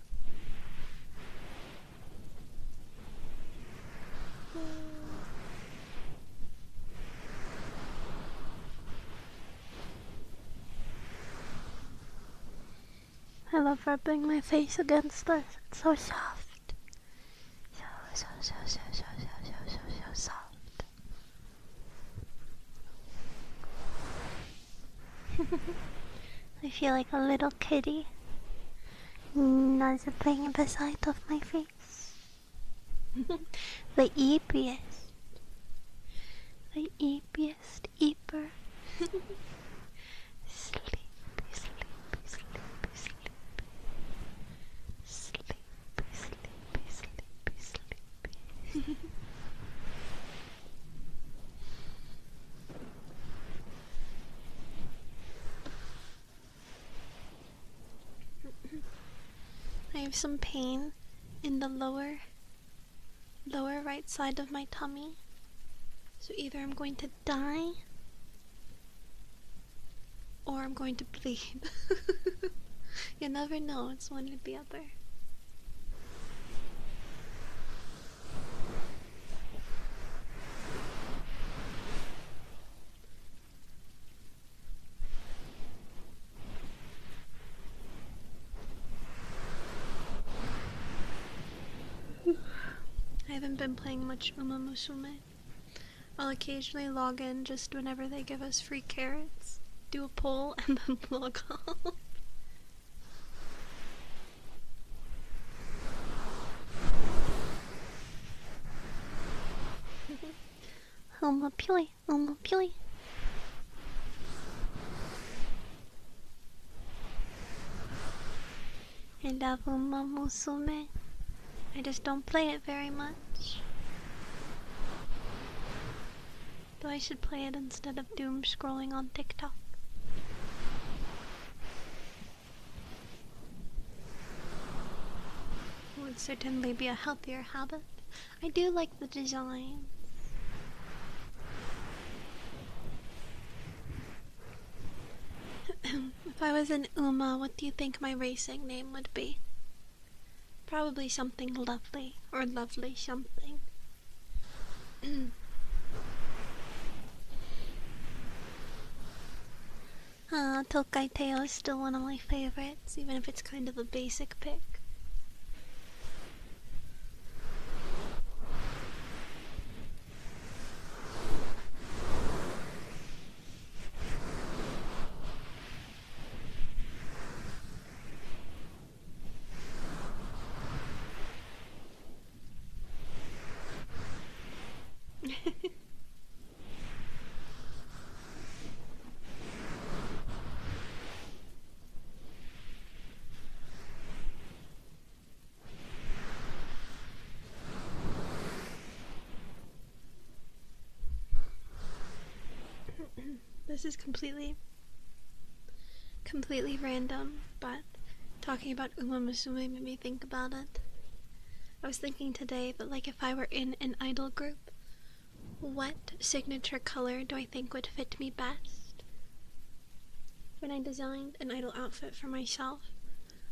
I love rubbing my face against this. It's so soft. So soft. I feel like a little kitty nuzzling the side of my face. The eepiest. The eepiest eeper. Sleepy. I have some pain in the lower right side of my tummy. So either I'm going to die or I'm going to bleed. You never know, it's one or the other. I haven't been playing much Uma Musume. I'll occasionally log in just whenever they give us free carrots, do a poll, and then log off. Uma Pui. I love Uma Musume. I just don't play it very much. Though I should play it instead of doom scrolling on TikTok. It would certainly be a healthier habit. I do like the design. If I was an Uma, what do you think my racing name would be? Probably something lovely, or lovely something. Tokai Teo is still one of my favorites, even if it's kind of a basic pick. This is completely random, but talking about Uma Musume made me think about it. I was thinking today that, like, if I were in an idol group, what signature color do I think would fit me best? When I designed an idol outfit for myself,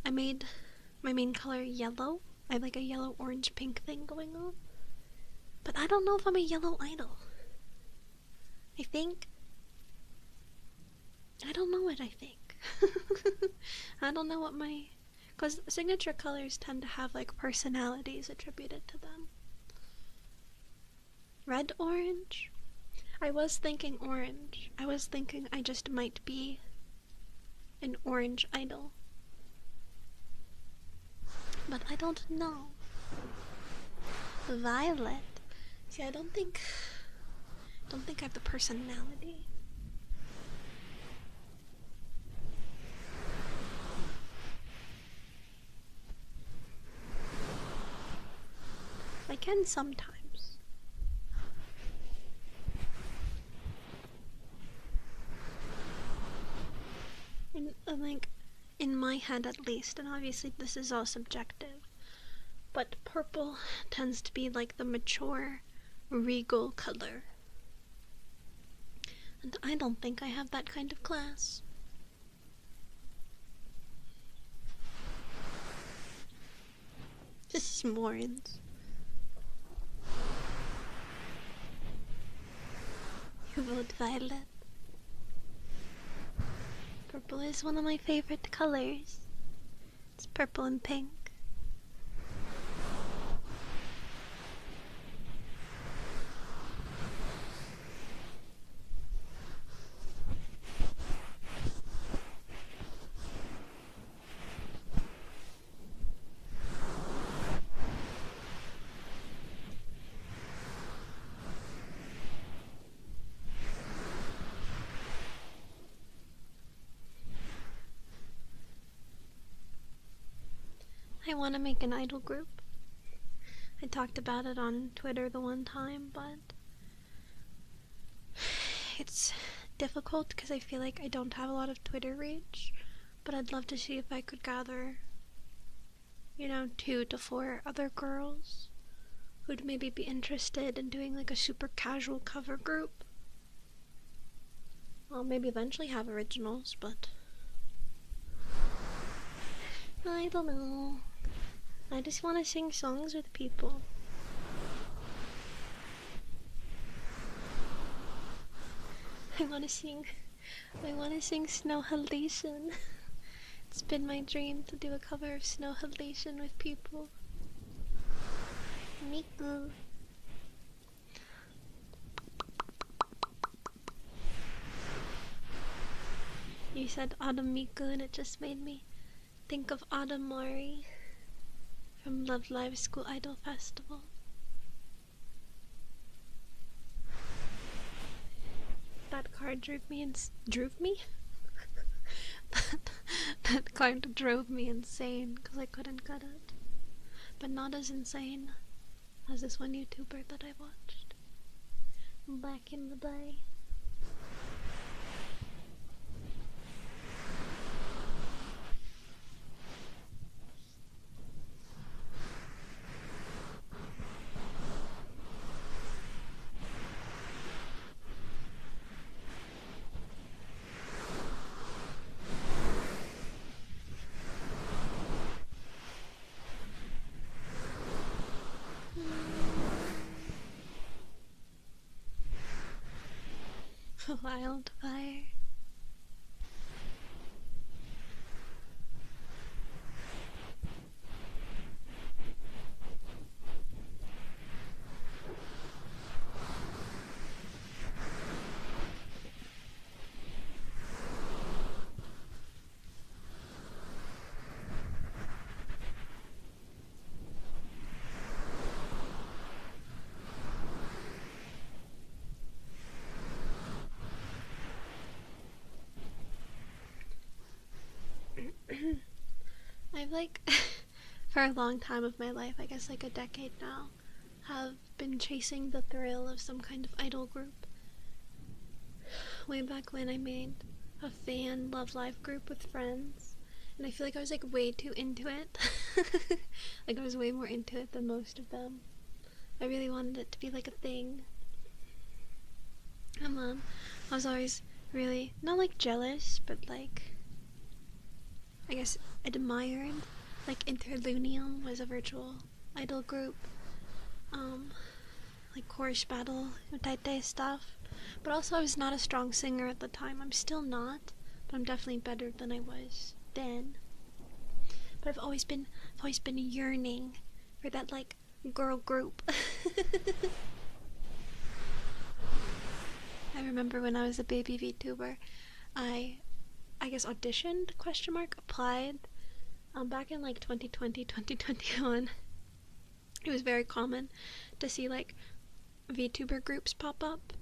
I made my main color yellow. I have like a yellow, orange, pink thing going on. But I don't know if I'm a yellow idol. I don't know what I think. I don't know what my... Because signature colors tend to have, like, personalities attributed to them. Red, orange? I was thinking orange. I was thinking I just might be an orange idol. But I don't know. Violet? See, I don't think I have the personality. I can sometimes. In my head at least, and obviously this is all subjective, but purple tends to be like the mature, regal color. And I don't think I have that kind of class. This is Morin's. You vote violet. Purple is one of my favorite colors. It's purple and pink. I want to make an idol group. I talked about it on Twitter the one time, but it's difficult because I feel like I don't have a lot of Twitter reach, but I'd love to see if I could gather, 2 to 4 other girls who'd maybe be interested in doing like a super casual cover group. I'll maybe eventually have originals, but I don't know. I just want to sing songs with people. I want to sing Snow Halation. It's been my dream to do a cover of Snow Halation with people. Miku. You said Autumn Miku and it just made me think of Autumn Mari from Love Live School Idol Festival. That card drove me? That card drove me insane because I couldn't cut it. But not as insane as this one YouTuber that I watched back in the day. Wildfire. I've like for a long time of my life, I guess like a decade now, have been chasing the thrill of some kind of idol group. Way back when I made a fan Love Live group with friends, and I feel like I was like way too into it. Like I was way more into it than most of them. I really wanted it to be like a thing. And I was always really, not like jealous, but like, I guess admired. Like Interlunium was a virtual idol group. Like chorus battle, Utaite stuff. But also I was not a strong singer at the time. I'm still not, but I'm definitely better than I was then. But I've always been yearning for that like girl group. I remember when I was a baby VTuber, I guess auditioned, applied, back in like 2020, 2021. It was very common to see like VTuber groups pop up,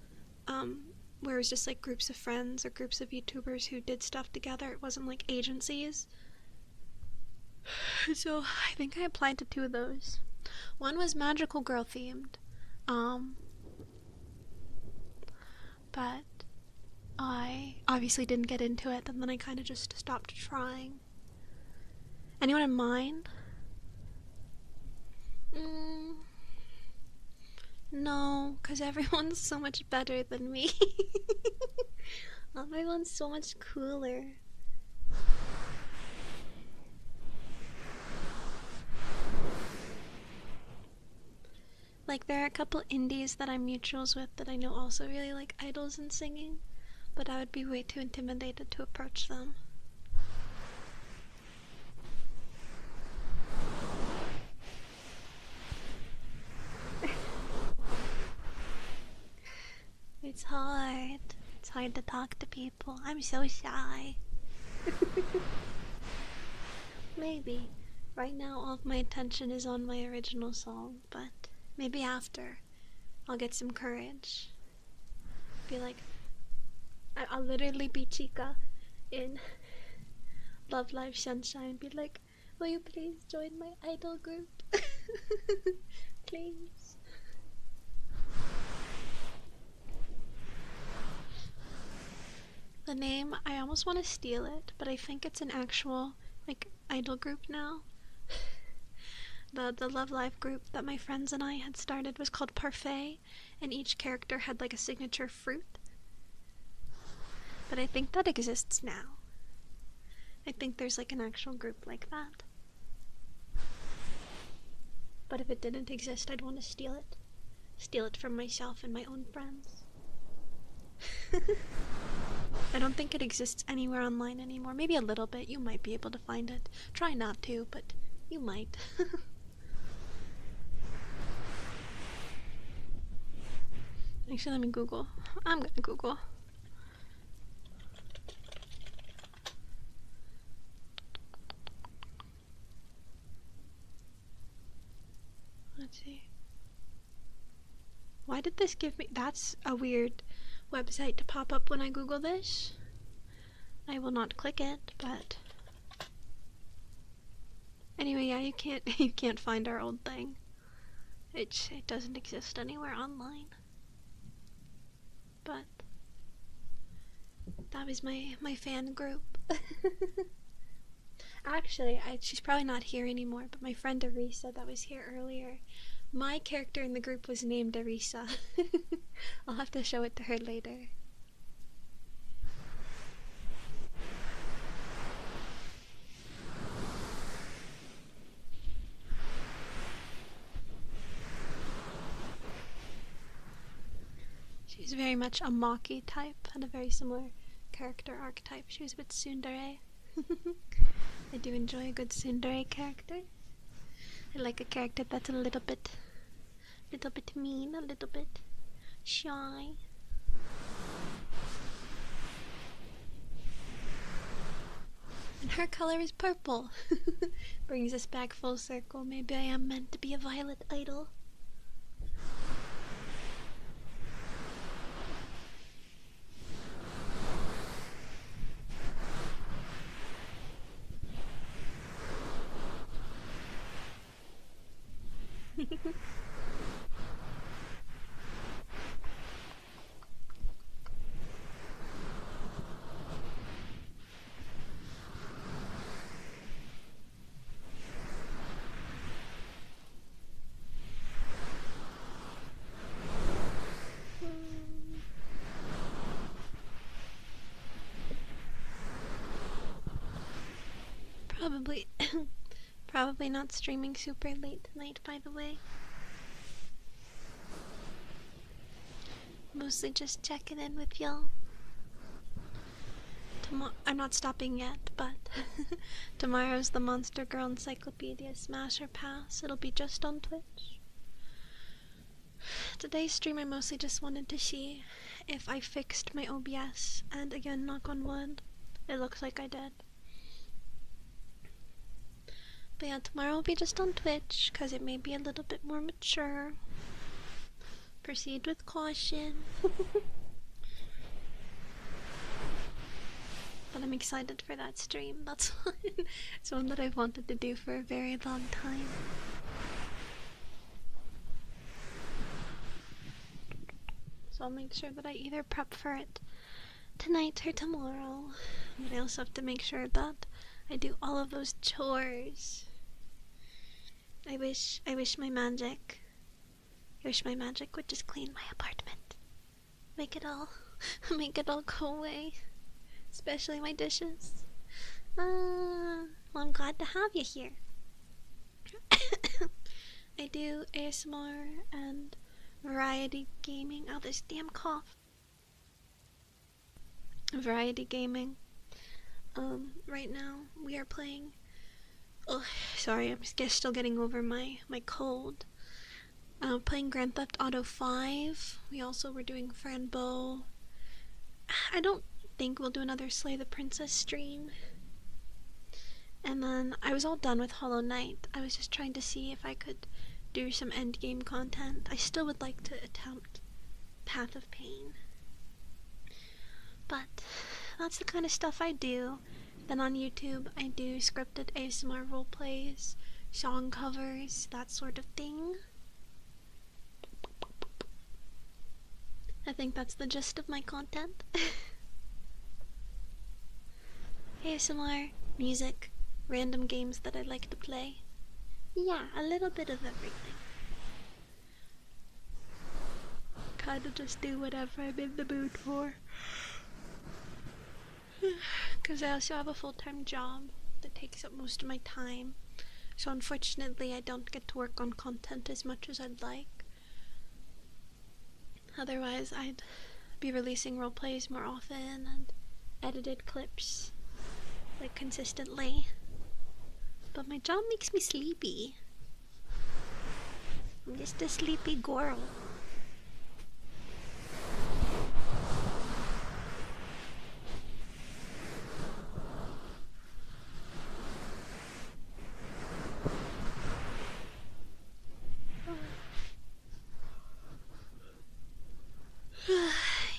where it was just like groups of friends or groups of YouTubers who did stuff together. It wasn't like agencies. So I think I applied to 2 of those. One was magical girl themed, but I obviously didn't get into it, and then I kind of just stopped trying. Anyone in mind? No, because everyone's so much better than me. Everyone's so much cooler. Like, there are a couple indies that I'm mutuals with that I know also really like idols and singing, but I would be way too intimidated to approach them. It's hard. It's hard to talk to people. I'm so shy. Maybe. Right now, all of my attention is on my original song, but maybe after, I'll get some courage. Be like, I'll literally be Chica in Love Live Sunshine. Be like, will you please join my idol group? Please. The name, I almost want to steal it, but I think it's an actual, like, idol group now. The Love Live group that my friends and I had started was called Parfait, and each character had, like, a signature fruit. But I think that exists now. I think there's, like, an actual group like that. But if it didn't exist, I'd want to steal it. Steal it from myself and my own friends. I don't think it exists anywhere online anymore. Maybe a little bit. You might be able to find it. Try not to, but you might. Actually, let me Google. I'm gonna Google. Let's see. Why did this give me... That's a weird website to pop up when I Google this. I will not click it, but... Anyway, yeah, you can't find our old thing. It doesn't exist anywhere online. But that was my fan group. Actually, she's probably not here anymore, but my friend Arisa that was here earlier, my character in the group was named Arisa. I'll have to show it to her later. She's very much a Maki type, had a very similar character archetype. She was a bit tsundere. I do enjoy a good tsundere character. I like a character that's a little bit mean, a little bit shy. And her color is purple. Brings us back full circle. Maybe I am meant to be a violet idol. Probably not streaming super late tonight, by the way. Mostly just checking in with y'all. I'm not stopping yet, but tomorrow's the Monster Girl Encyclopedia Smasher Pass. It'll be just on Twitch. Today's stream I mostly just wanted to see if I fixed my OBS, and again, knock on wood, it looks like I did. But yeah, tomorrow will be just on Twitch, because it may be a little bit more mature. Proceed with caution. But I'm excited for that stream. That's one. It's one that I've wanted to do for a very long time. So I'll make sure that I either prep for it tonight or tomorrow. But I also have to make sure that I do all of those chores. I wish my magic would just clean my apartment. Make it all go away. Especially my dishes. Well, I'm glad to have you here. I do ASMR and variety gaming. Oh, this damn cough. Variety gaming. Right now we are playing. Oh, sorry, I'm still getting over my cold. Playing Grand Theft Auto 5. We also were doing Franbo. I don't think we'll do another Slay the Princess stream. And then I was all done with Hollow Knight. I was just trying to see if I could do some endgame content. I still would like to attempt Path of Pain. But that's the kind of stuff I do. Then on YouTube I do scripted ASMR roleplays, song covers, that sort of thing. I think that's the gist of my content. ASMR, music, random games that I like to play. Yeah, a little bit of everything. Kinda just do whatever I'm in the mood for. Because I also have a full-time job that takes up most of my time. So unfortunately I don't get to work on content as much as I'd like. Otherwise I'd be releasing roleplays more often and edited clips like consistently. But my job makes me sleepy. I'm just a sleepy girl.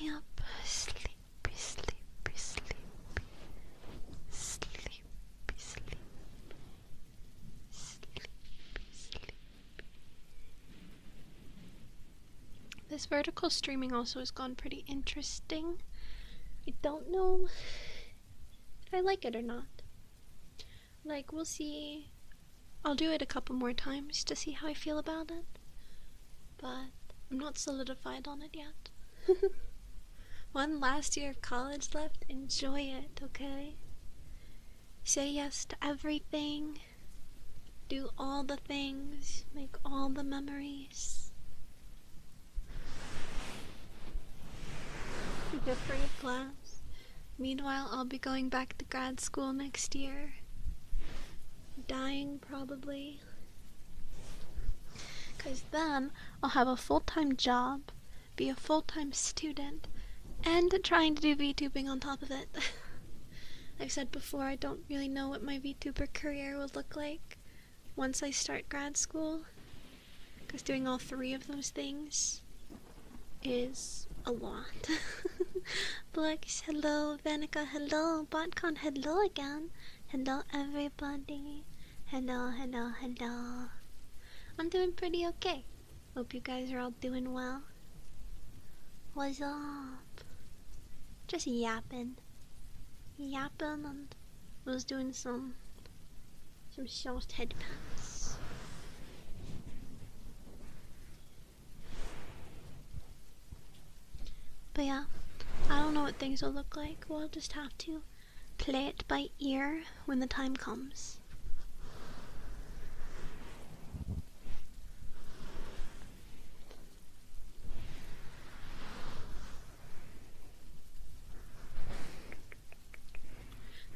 Yup, sleepy, sleepy, sleepy, sleepy, sleepy, sleepy, sleepy. This vertical streaming also has gone pretty interesting. I don't know if I like it or not. Like, we'll see. I'll do it a couple more times to see how I feel about it. But I'm not solidified on it yet. One last year of college left. Enjoy it, okay? Say yes to everything. Do all the things. Make all the memories. a free class. Meanwhile, I'll be going back to grad school next year. Dying, probably. Because then I'll have a full-time job, be a full-time student, and trying to do VTubing on top of it. I've said before, I don't really know what my VTuber career will look like once I start grad school. Because doing all three of those things is a lot. Blux, hello. Vanica, hello. BotCon, hello again. Hello, everybody. Hello, hello, hello. I'm doing pretty okay. Hope you guys are all doing well. What's up? Just yapping. Yapping and was doing some soft headpants. But yeah, I don't know what things will look like. We'll just have to play it by ear when the time comes.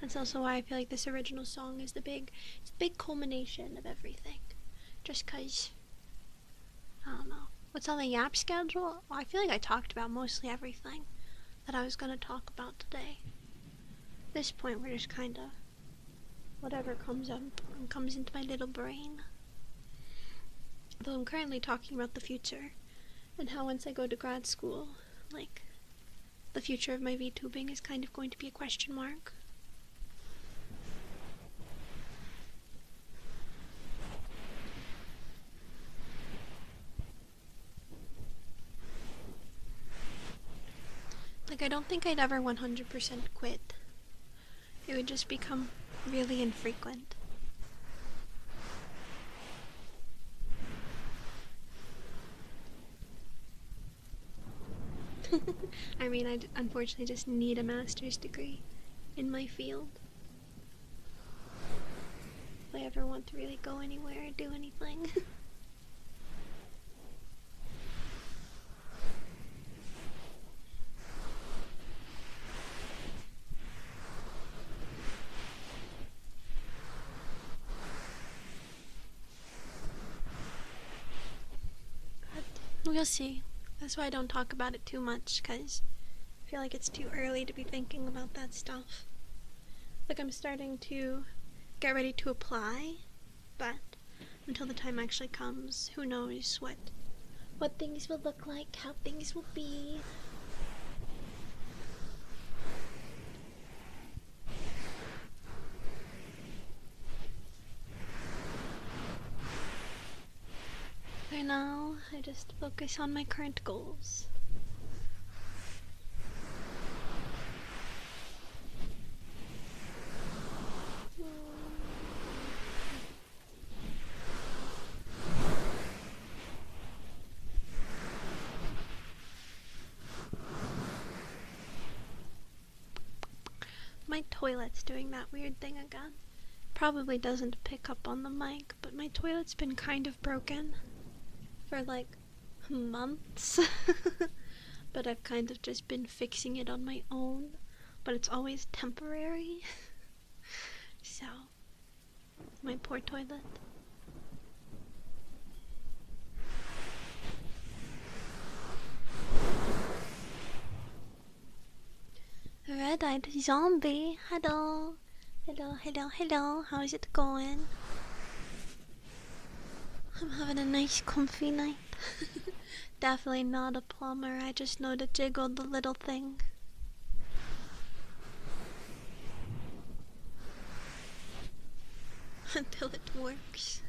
That's also why I feel like this original song is the big culmination of everything. Just cause, I don't know. What's on the Yap schedule? Well, I feel like I talked about mostly everything that I was gonna talk about today. At this point, we're just kinda, whatever comes up and comes into my little brain. Though I'm currently talking about the future, and how once I go to grad school, like, the future of my VTubing is kind of going to be a question mark. Like, I don't think I'd ever 100% quit. It would just become really infrequent. I mean, I unfortunately just need a master's degree in my field. If I ever want to really go anywhere or do anything. We'll see. That's why I don't talk about it too much, because I feel like it's too early to be thinking about that stuff. Like, I'm starting to get ready to apply, but until the time actually comes, who knows what things will look like, how things will be. For now, I just focus on my current goals. My toilet's doing that weird thing again. Probably doesn't pick up on the mic, but my toilet's been kind of broken for like months. But I've kind of just been fixing it on my own, but it's always temporary. So, my poor toilet. Red-eyed zombie, hello. Hello, hello, hello, how's it going? I'm having a nice comfy night. Definitely not a plumber, I just know to jiggle the little thing. Until it works.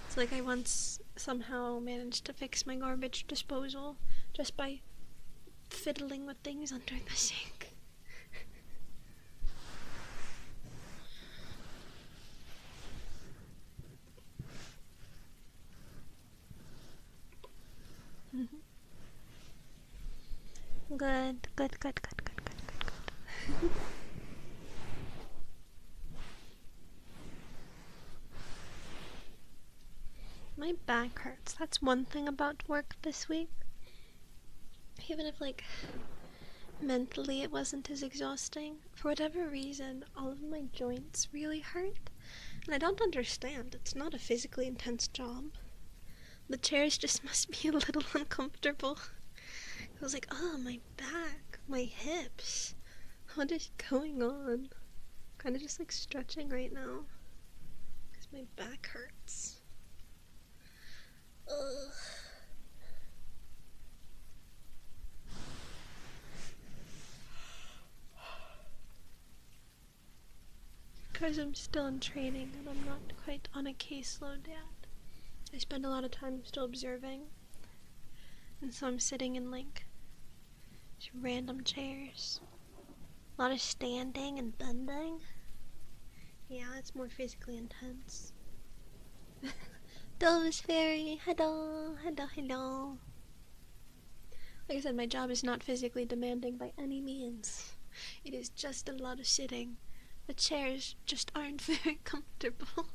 It's like I once somehow managed to fix my garbage disposal just by fiddling with things under the sink. Good, good, good, good, good, good, good, good. My back hurts. That's one thing about work this week. Even if, like, mentally it wasn't as exhausting. For whatever reason, all of my joints really hurt. And I don't understand. It's not a physically intense job. The chairs just must be a little uncomfortable. I was like, oh, my back, my hips. What is going on? Kind of just like stretching right now. Because my back hurts. Ugh. Because I'm still in training and I'm not quite on a caseload yet. I spend a lot of time still observing. And so I'm sitting in like just random chairs. A lot of standing and bending. Yeah, it's more physically intense. Dove's Fairy, hello, hello, hello. Like I said, my job is not physically demanding by any means. It is just a lot of sitting. The chairs just aren't very comfortable.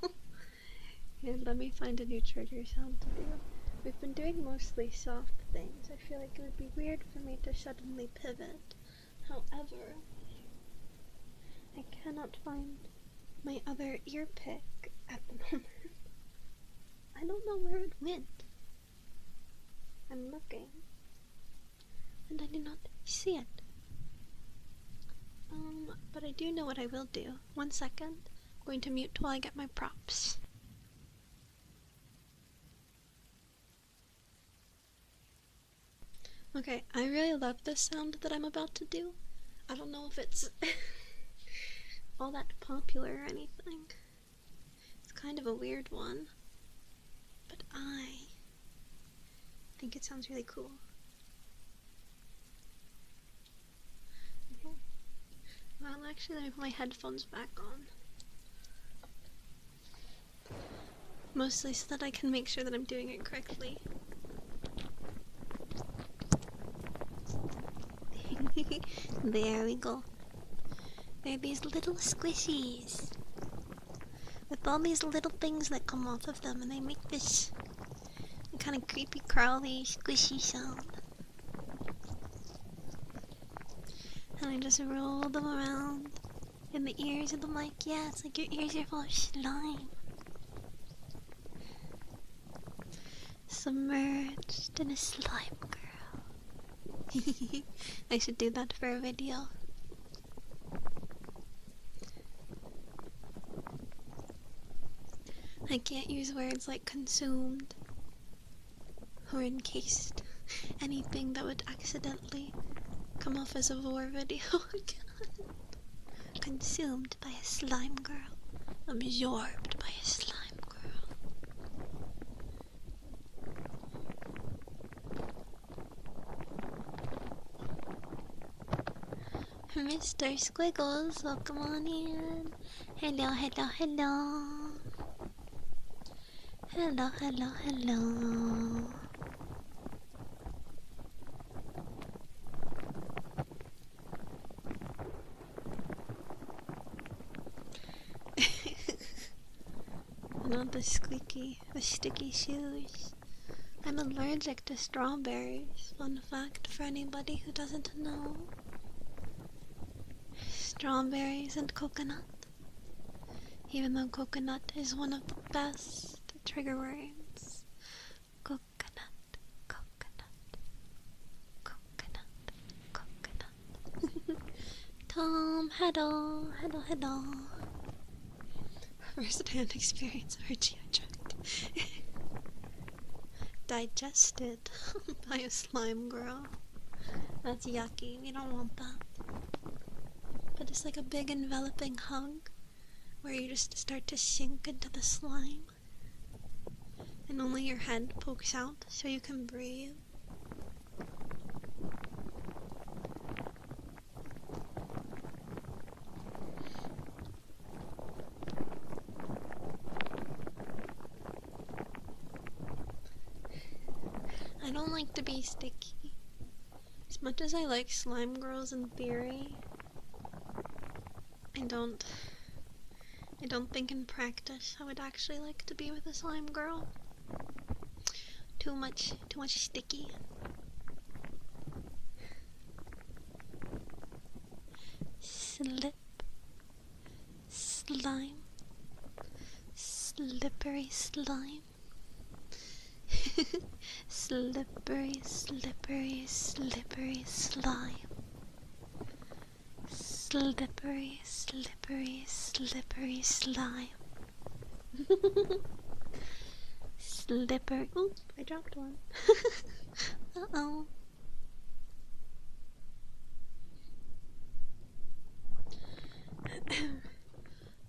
And let me find a new trigger sound to do. We've been doing mostly soft things. I feel like it would be weird for me to suddenly pivot. However, I cannot find my other ear pick at the moment. I don't know where it went. I'm looking, and I do not see it. But I do know what I will do. 1 second. I'm going to mute while I get my props. Okay, I really love this sound that I'm about to do. I don't know if it's all that popular or anything. It's kind of a weird one. But I think it sounds really cool. Okay. Well, actually, let me put my headphones back on. Mostly so that I can make sure that I'm doing it correctly. There we go. They're these little squishies. With all these little things that come off of them, and they make this kind of creepy, crawly, squishy sound. And I just roll them around in the ears of the mic. Yeah, it's like your ears are full of slime. Submerged in a slime girl. I should do that for a video. I can't use words like consumed or encased. Anything that would accidentally come off as a vor video again. Consumed by a slime girl. Absorbed by a slime girl. Mr. Squiggles, welcome on in. Hello, hello, hello. Hello, hello, hello. Not the sticky shoes. I'm allergic to strawberries. Fun fact for anybody who doesn't know. Strawberries and coconut. Even though coconut is one of the best trigger words. Coconut, coconut, coconut, coconut. Tom, hello, hello, hello. First-hand experience of our GI tract. Digested by a slime girl. That's yucky. We don't want that. But it's like a big enveloping hug where you just start to sink into the slime. And only your head pokes out so you can breathe. I don't like to be sticky. As much as I like slime girls in theory, I don't think in practice I would actually like to be with a slime girl. Too much sticky. slip, slime, slippery slime. Slippery, slippery, slippery slime. Slippery, slippery, slippery slime. Slippery. Oop, I dropped one. Uh-oh.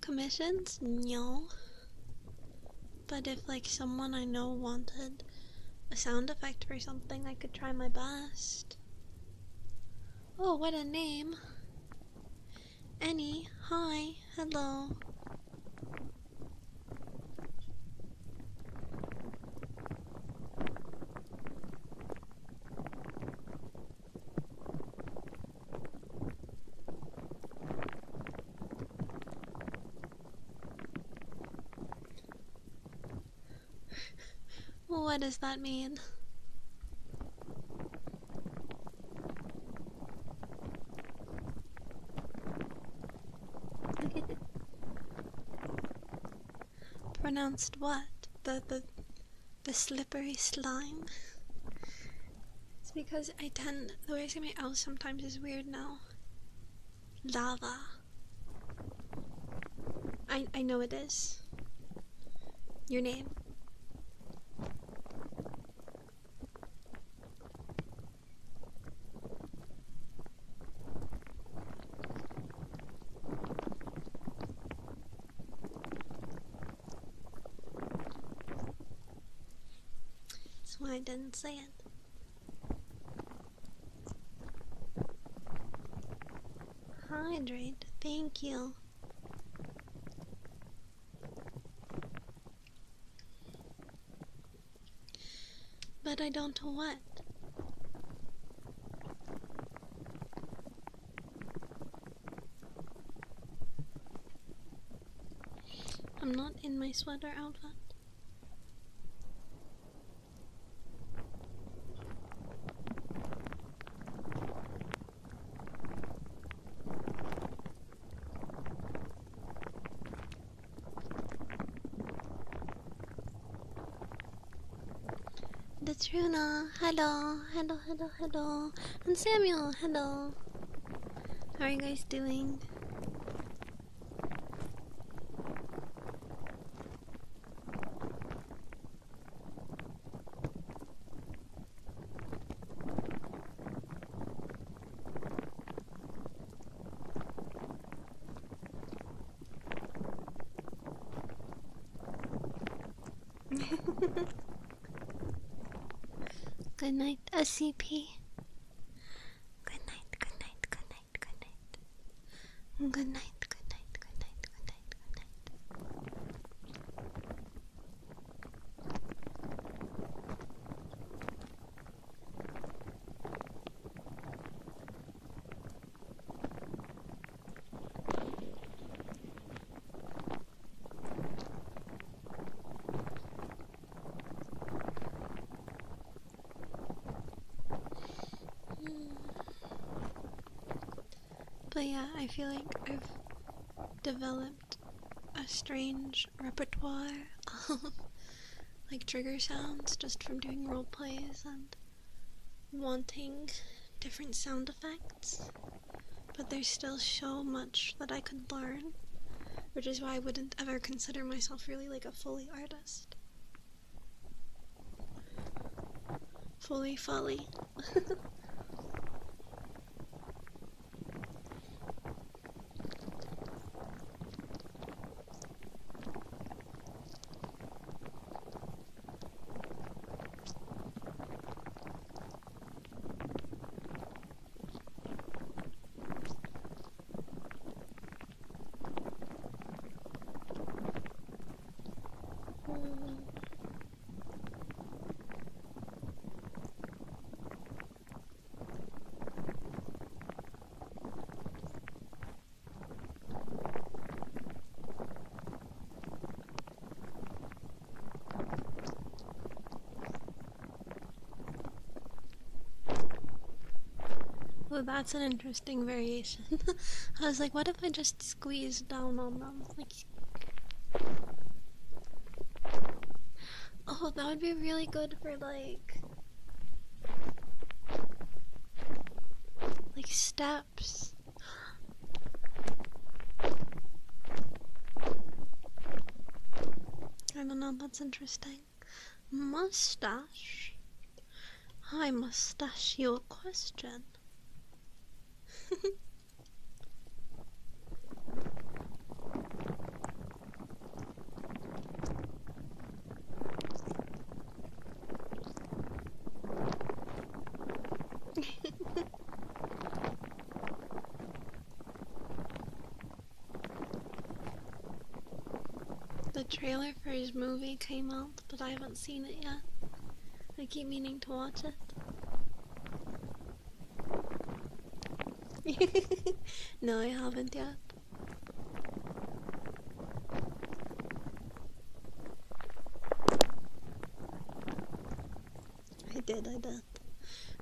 Commissions? No. But if like someone I know wanted a sound effect for something, I could try my best. Oh, what a name. Annie, hi, hello. What does that mean? Pronounced what? The slippery slime? It's because the way I say my L sometimes is weird now. Lava. I know it is. Your name. That's why I didn't say it. Hydrate, thank you. But I don't know what. I'm not in my sweater outfit. That's Runa. Hello, hello, hello, hello. And Samuel, hello. How are you guys doing? Good night, SCP. Good night, good night, good night, good night. Good night, good night, good night, good night, good night. But yeah, I feel like I've developed a strange repertoire of like trigger sounds just from doing role plays and wanting different sound effects. But there's still so much that I could learn, which is why I wouldn't ever consider myself really like a fully artist. Fully. that's an interesting variation. I was like, what if I just squeeze down on them? Like, oh, that would be really good for like steps. I don't know, that's interesting. Mustache? I must ask you a question. The trailer for his movie came out, but I haven't seen it yet. I keep meaning to watch it. No, I haven't yet. I did.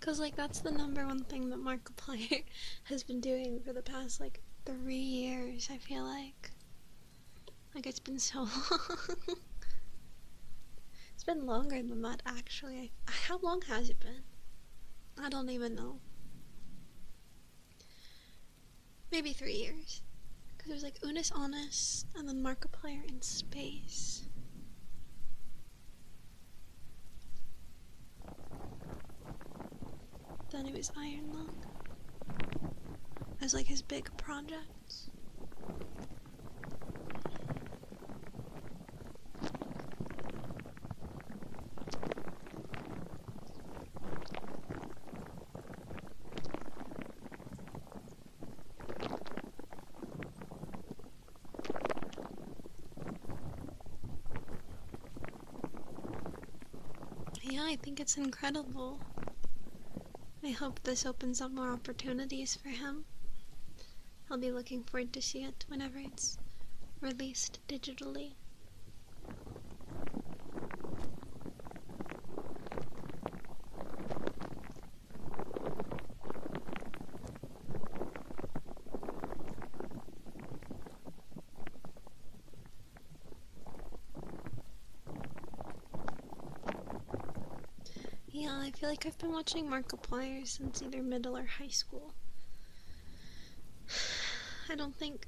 Cause like that's the #1 thing that Markiplier has been doing for the past like 3 years, I feel like. Like it's been so long. It's been longer than that actually. How long has it been? I don't even know. Maybe 3 years. Cause it was like Unis Honest and then Markiplier in space. Then it was Iron Lung as like his big projects. Yeah, I think it's incredible. I hope this opens up more opportunities for him. I'll be looking forward to see it whenever it's released digitally. Yeah, I feel like I've been watching Markiplier since either middle or high school. I don't think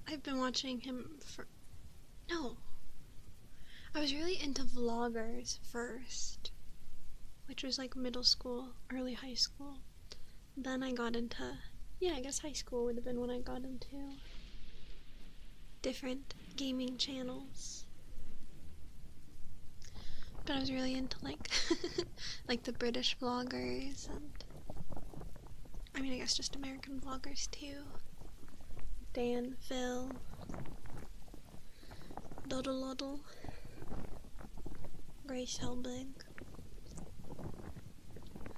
I've been watching him for... No. I was really into vloggers first, which was like middle school, early high school. Then I got into... Yeah, I guess high school would have been when I got into different gaming channels. But I was really into like like the British vloggers and I mean I guess just American vloggers too. Dan, Phil, Doddle, Grace Helbig.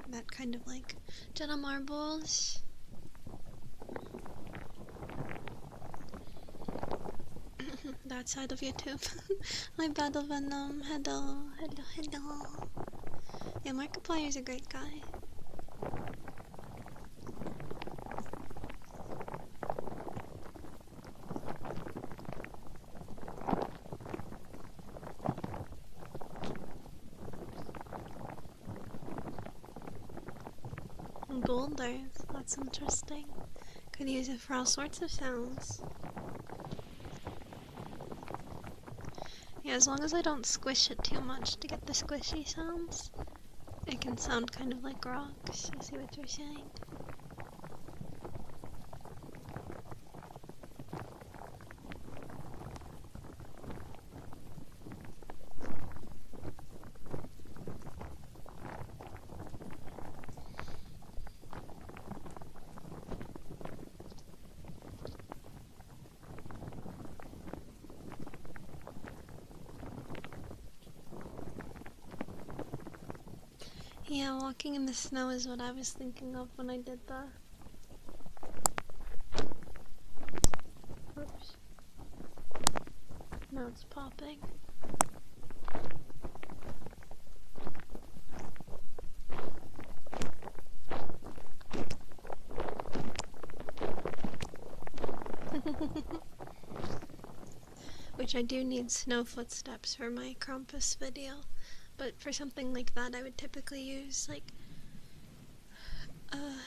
That kind of like Jenna Marbles. That side of YouTube. My Battle Venom. Hello. Yeah, Markiplier's a great guy. Boulders, that's interesting. Could use it for all sorts of sounds. Yeah, as long as I don't squish it too much to get the squishy sounds, it can sound kind of like rocks. I see what you're saying. Yeah, walking in the snow is what I was thinking of when I did the... Oops. Now it's popping. which I do need snow footsteps for my Krampus video, but for something like that I would typically use like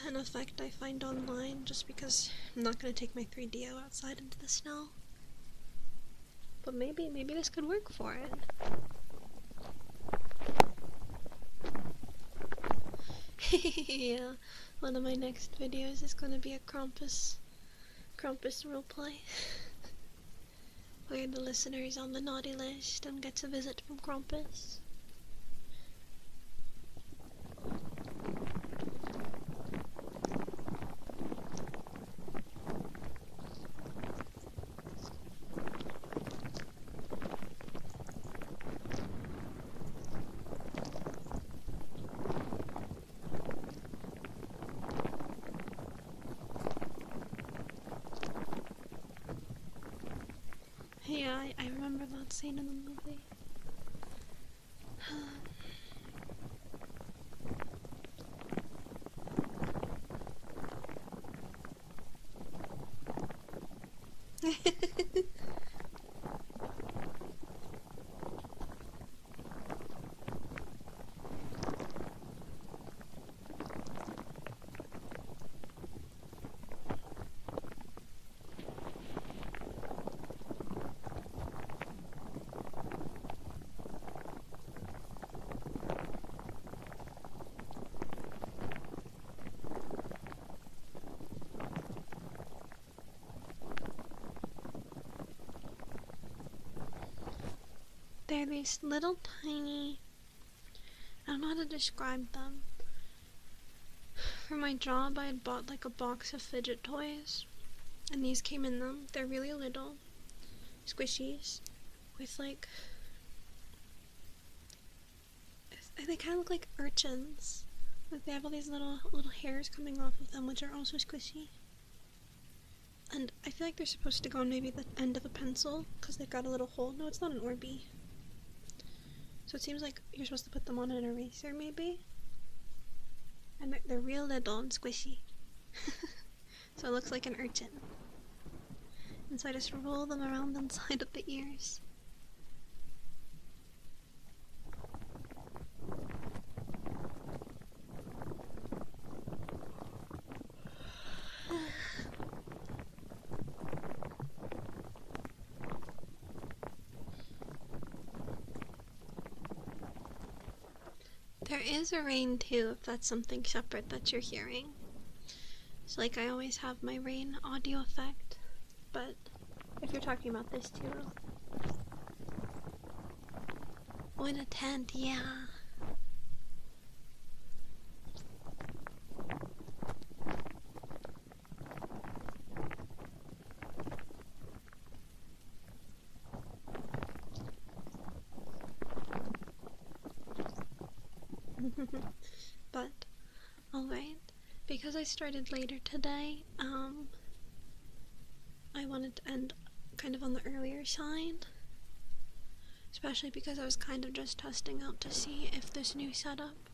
an effect I find online, just because I'm not going to take my 3DO outside into the snow. But maybe this could work for it. Yeah, one of my next videos is going to be a Krampus roleplay, where the listener is on the naughty list and gets a visit from Krampus. Yeah, I remember that scene in the movie. They're these little tiny, I don't know how to describe them. For my job, I had bought like a box of fidget toys, and these came in them. They're really little squishies with like, they kind of look like urchins. Like they have all these little hairs coming off of them, which are also squishy. And I feel like they're supposed to go on maybe the end of a pencil, because they've got a little hole. No, it's not an Orby. So it seems like you're supposed to put them on an eraser, maybe? And they're real little and squishy. So it looks like an urchin. And so I just roll them around inside of the ears. There is a rain too, if that's something separate that you're hearing. So like I always have my rain audio effect, but if you're talking about this too. Oh, in a tent, yeah. But, alright, because I started later today, I wanted to end kind of on the earlier side, especially because I was kind of just testing out to see if this new setup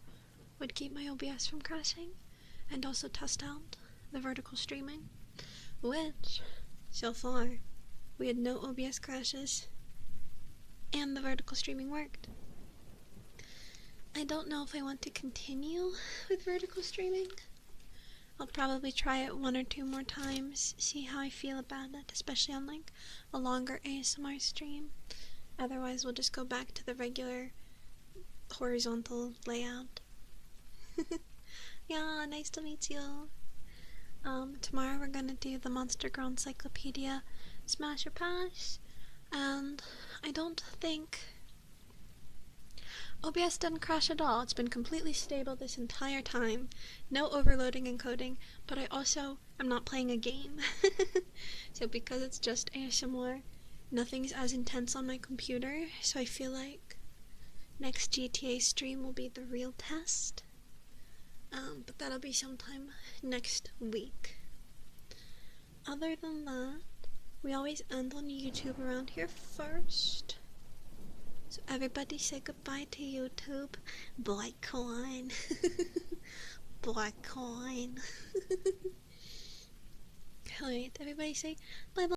would keep my OBS from crashing, and also test out the vertical streaming, which, so far, we had no OBS crashes, and the vertical streaming worked. I don't know if I want to continue with vertical streaming. I'll probably try it 1 or 2 more times, see how I feel about it, especially on like a longer ASMR stream. Otherwise we'll just go back to the regular horizontal layout. Yeah, nice to meet you. Tomorrow we're gonna do the Monster Girl Encyclopedia Smash or Pass, and I don't think OBS doesn't crash at all. It's been completely stable this entire time. No overloading and coding, but I also am not playing a game. So because it's just ASMR, nothing's as intense on my computer, so I feel like next GTA stream will be the real test. But that'll be sometime next week. Other than that, we always end on YouTube around here first. So everybody say goodbye to YouTube. Black coin. Black coin. Alright, everybody say bye bye.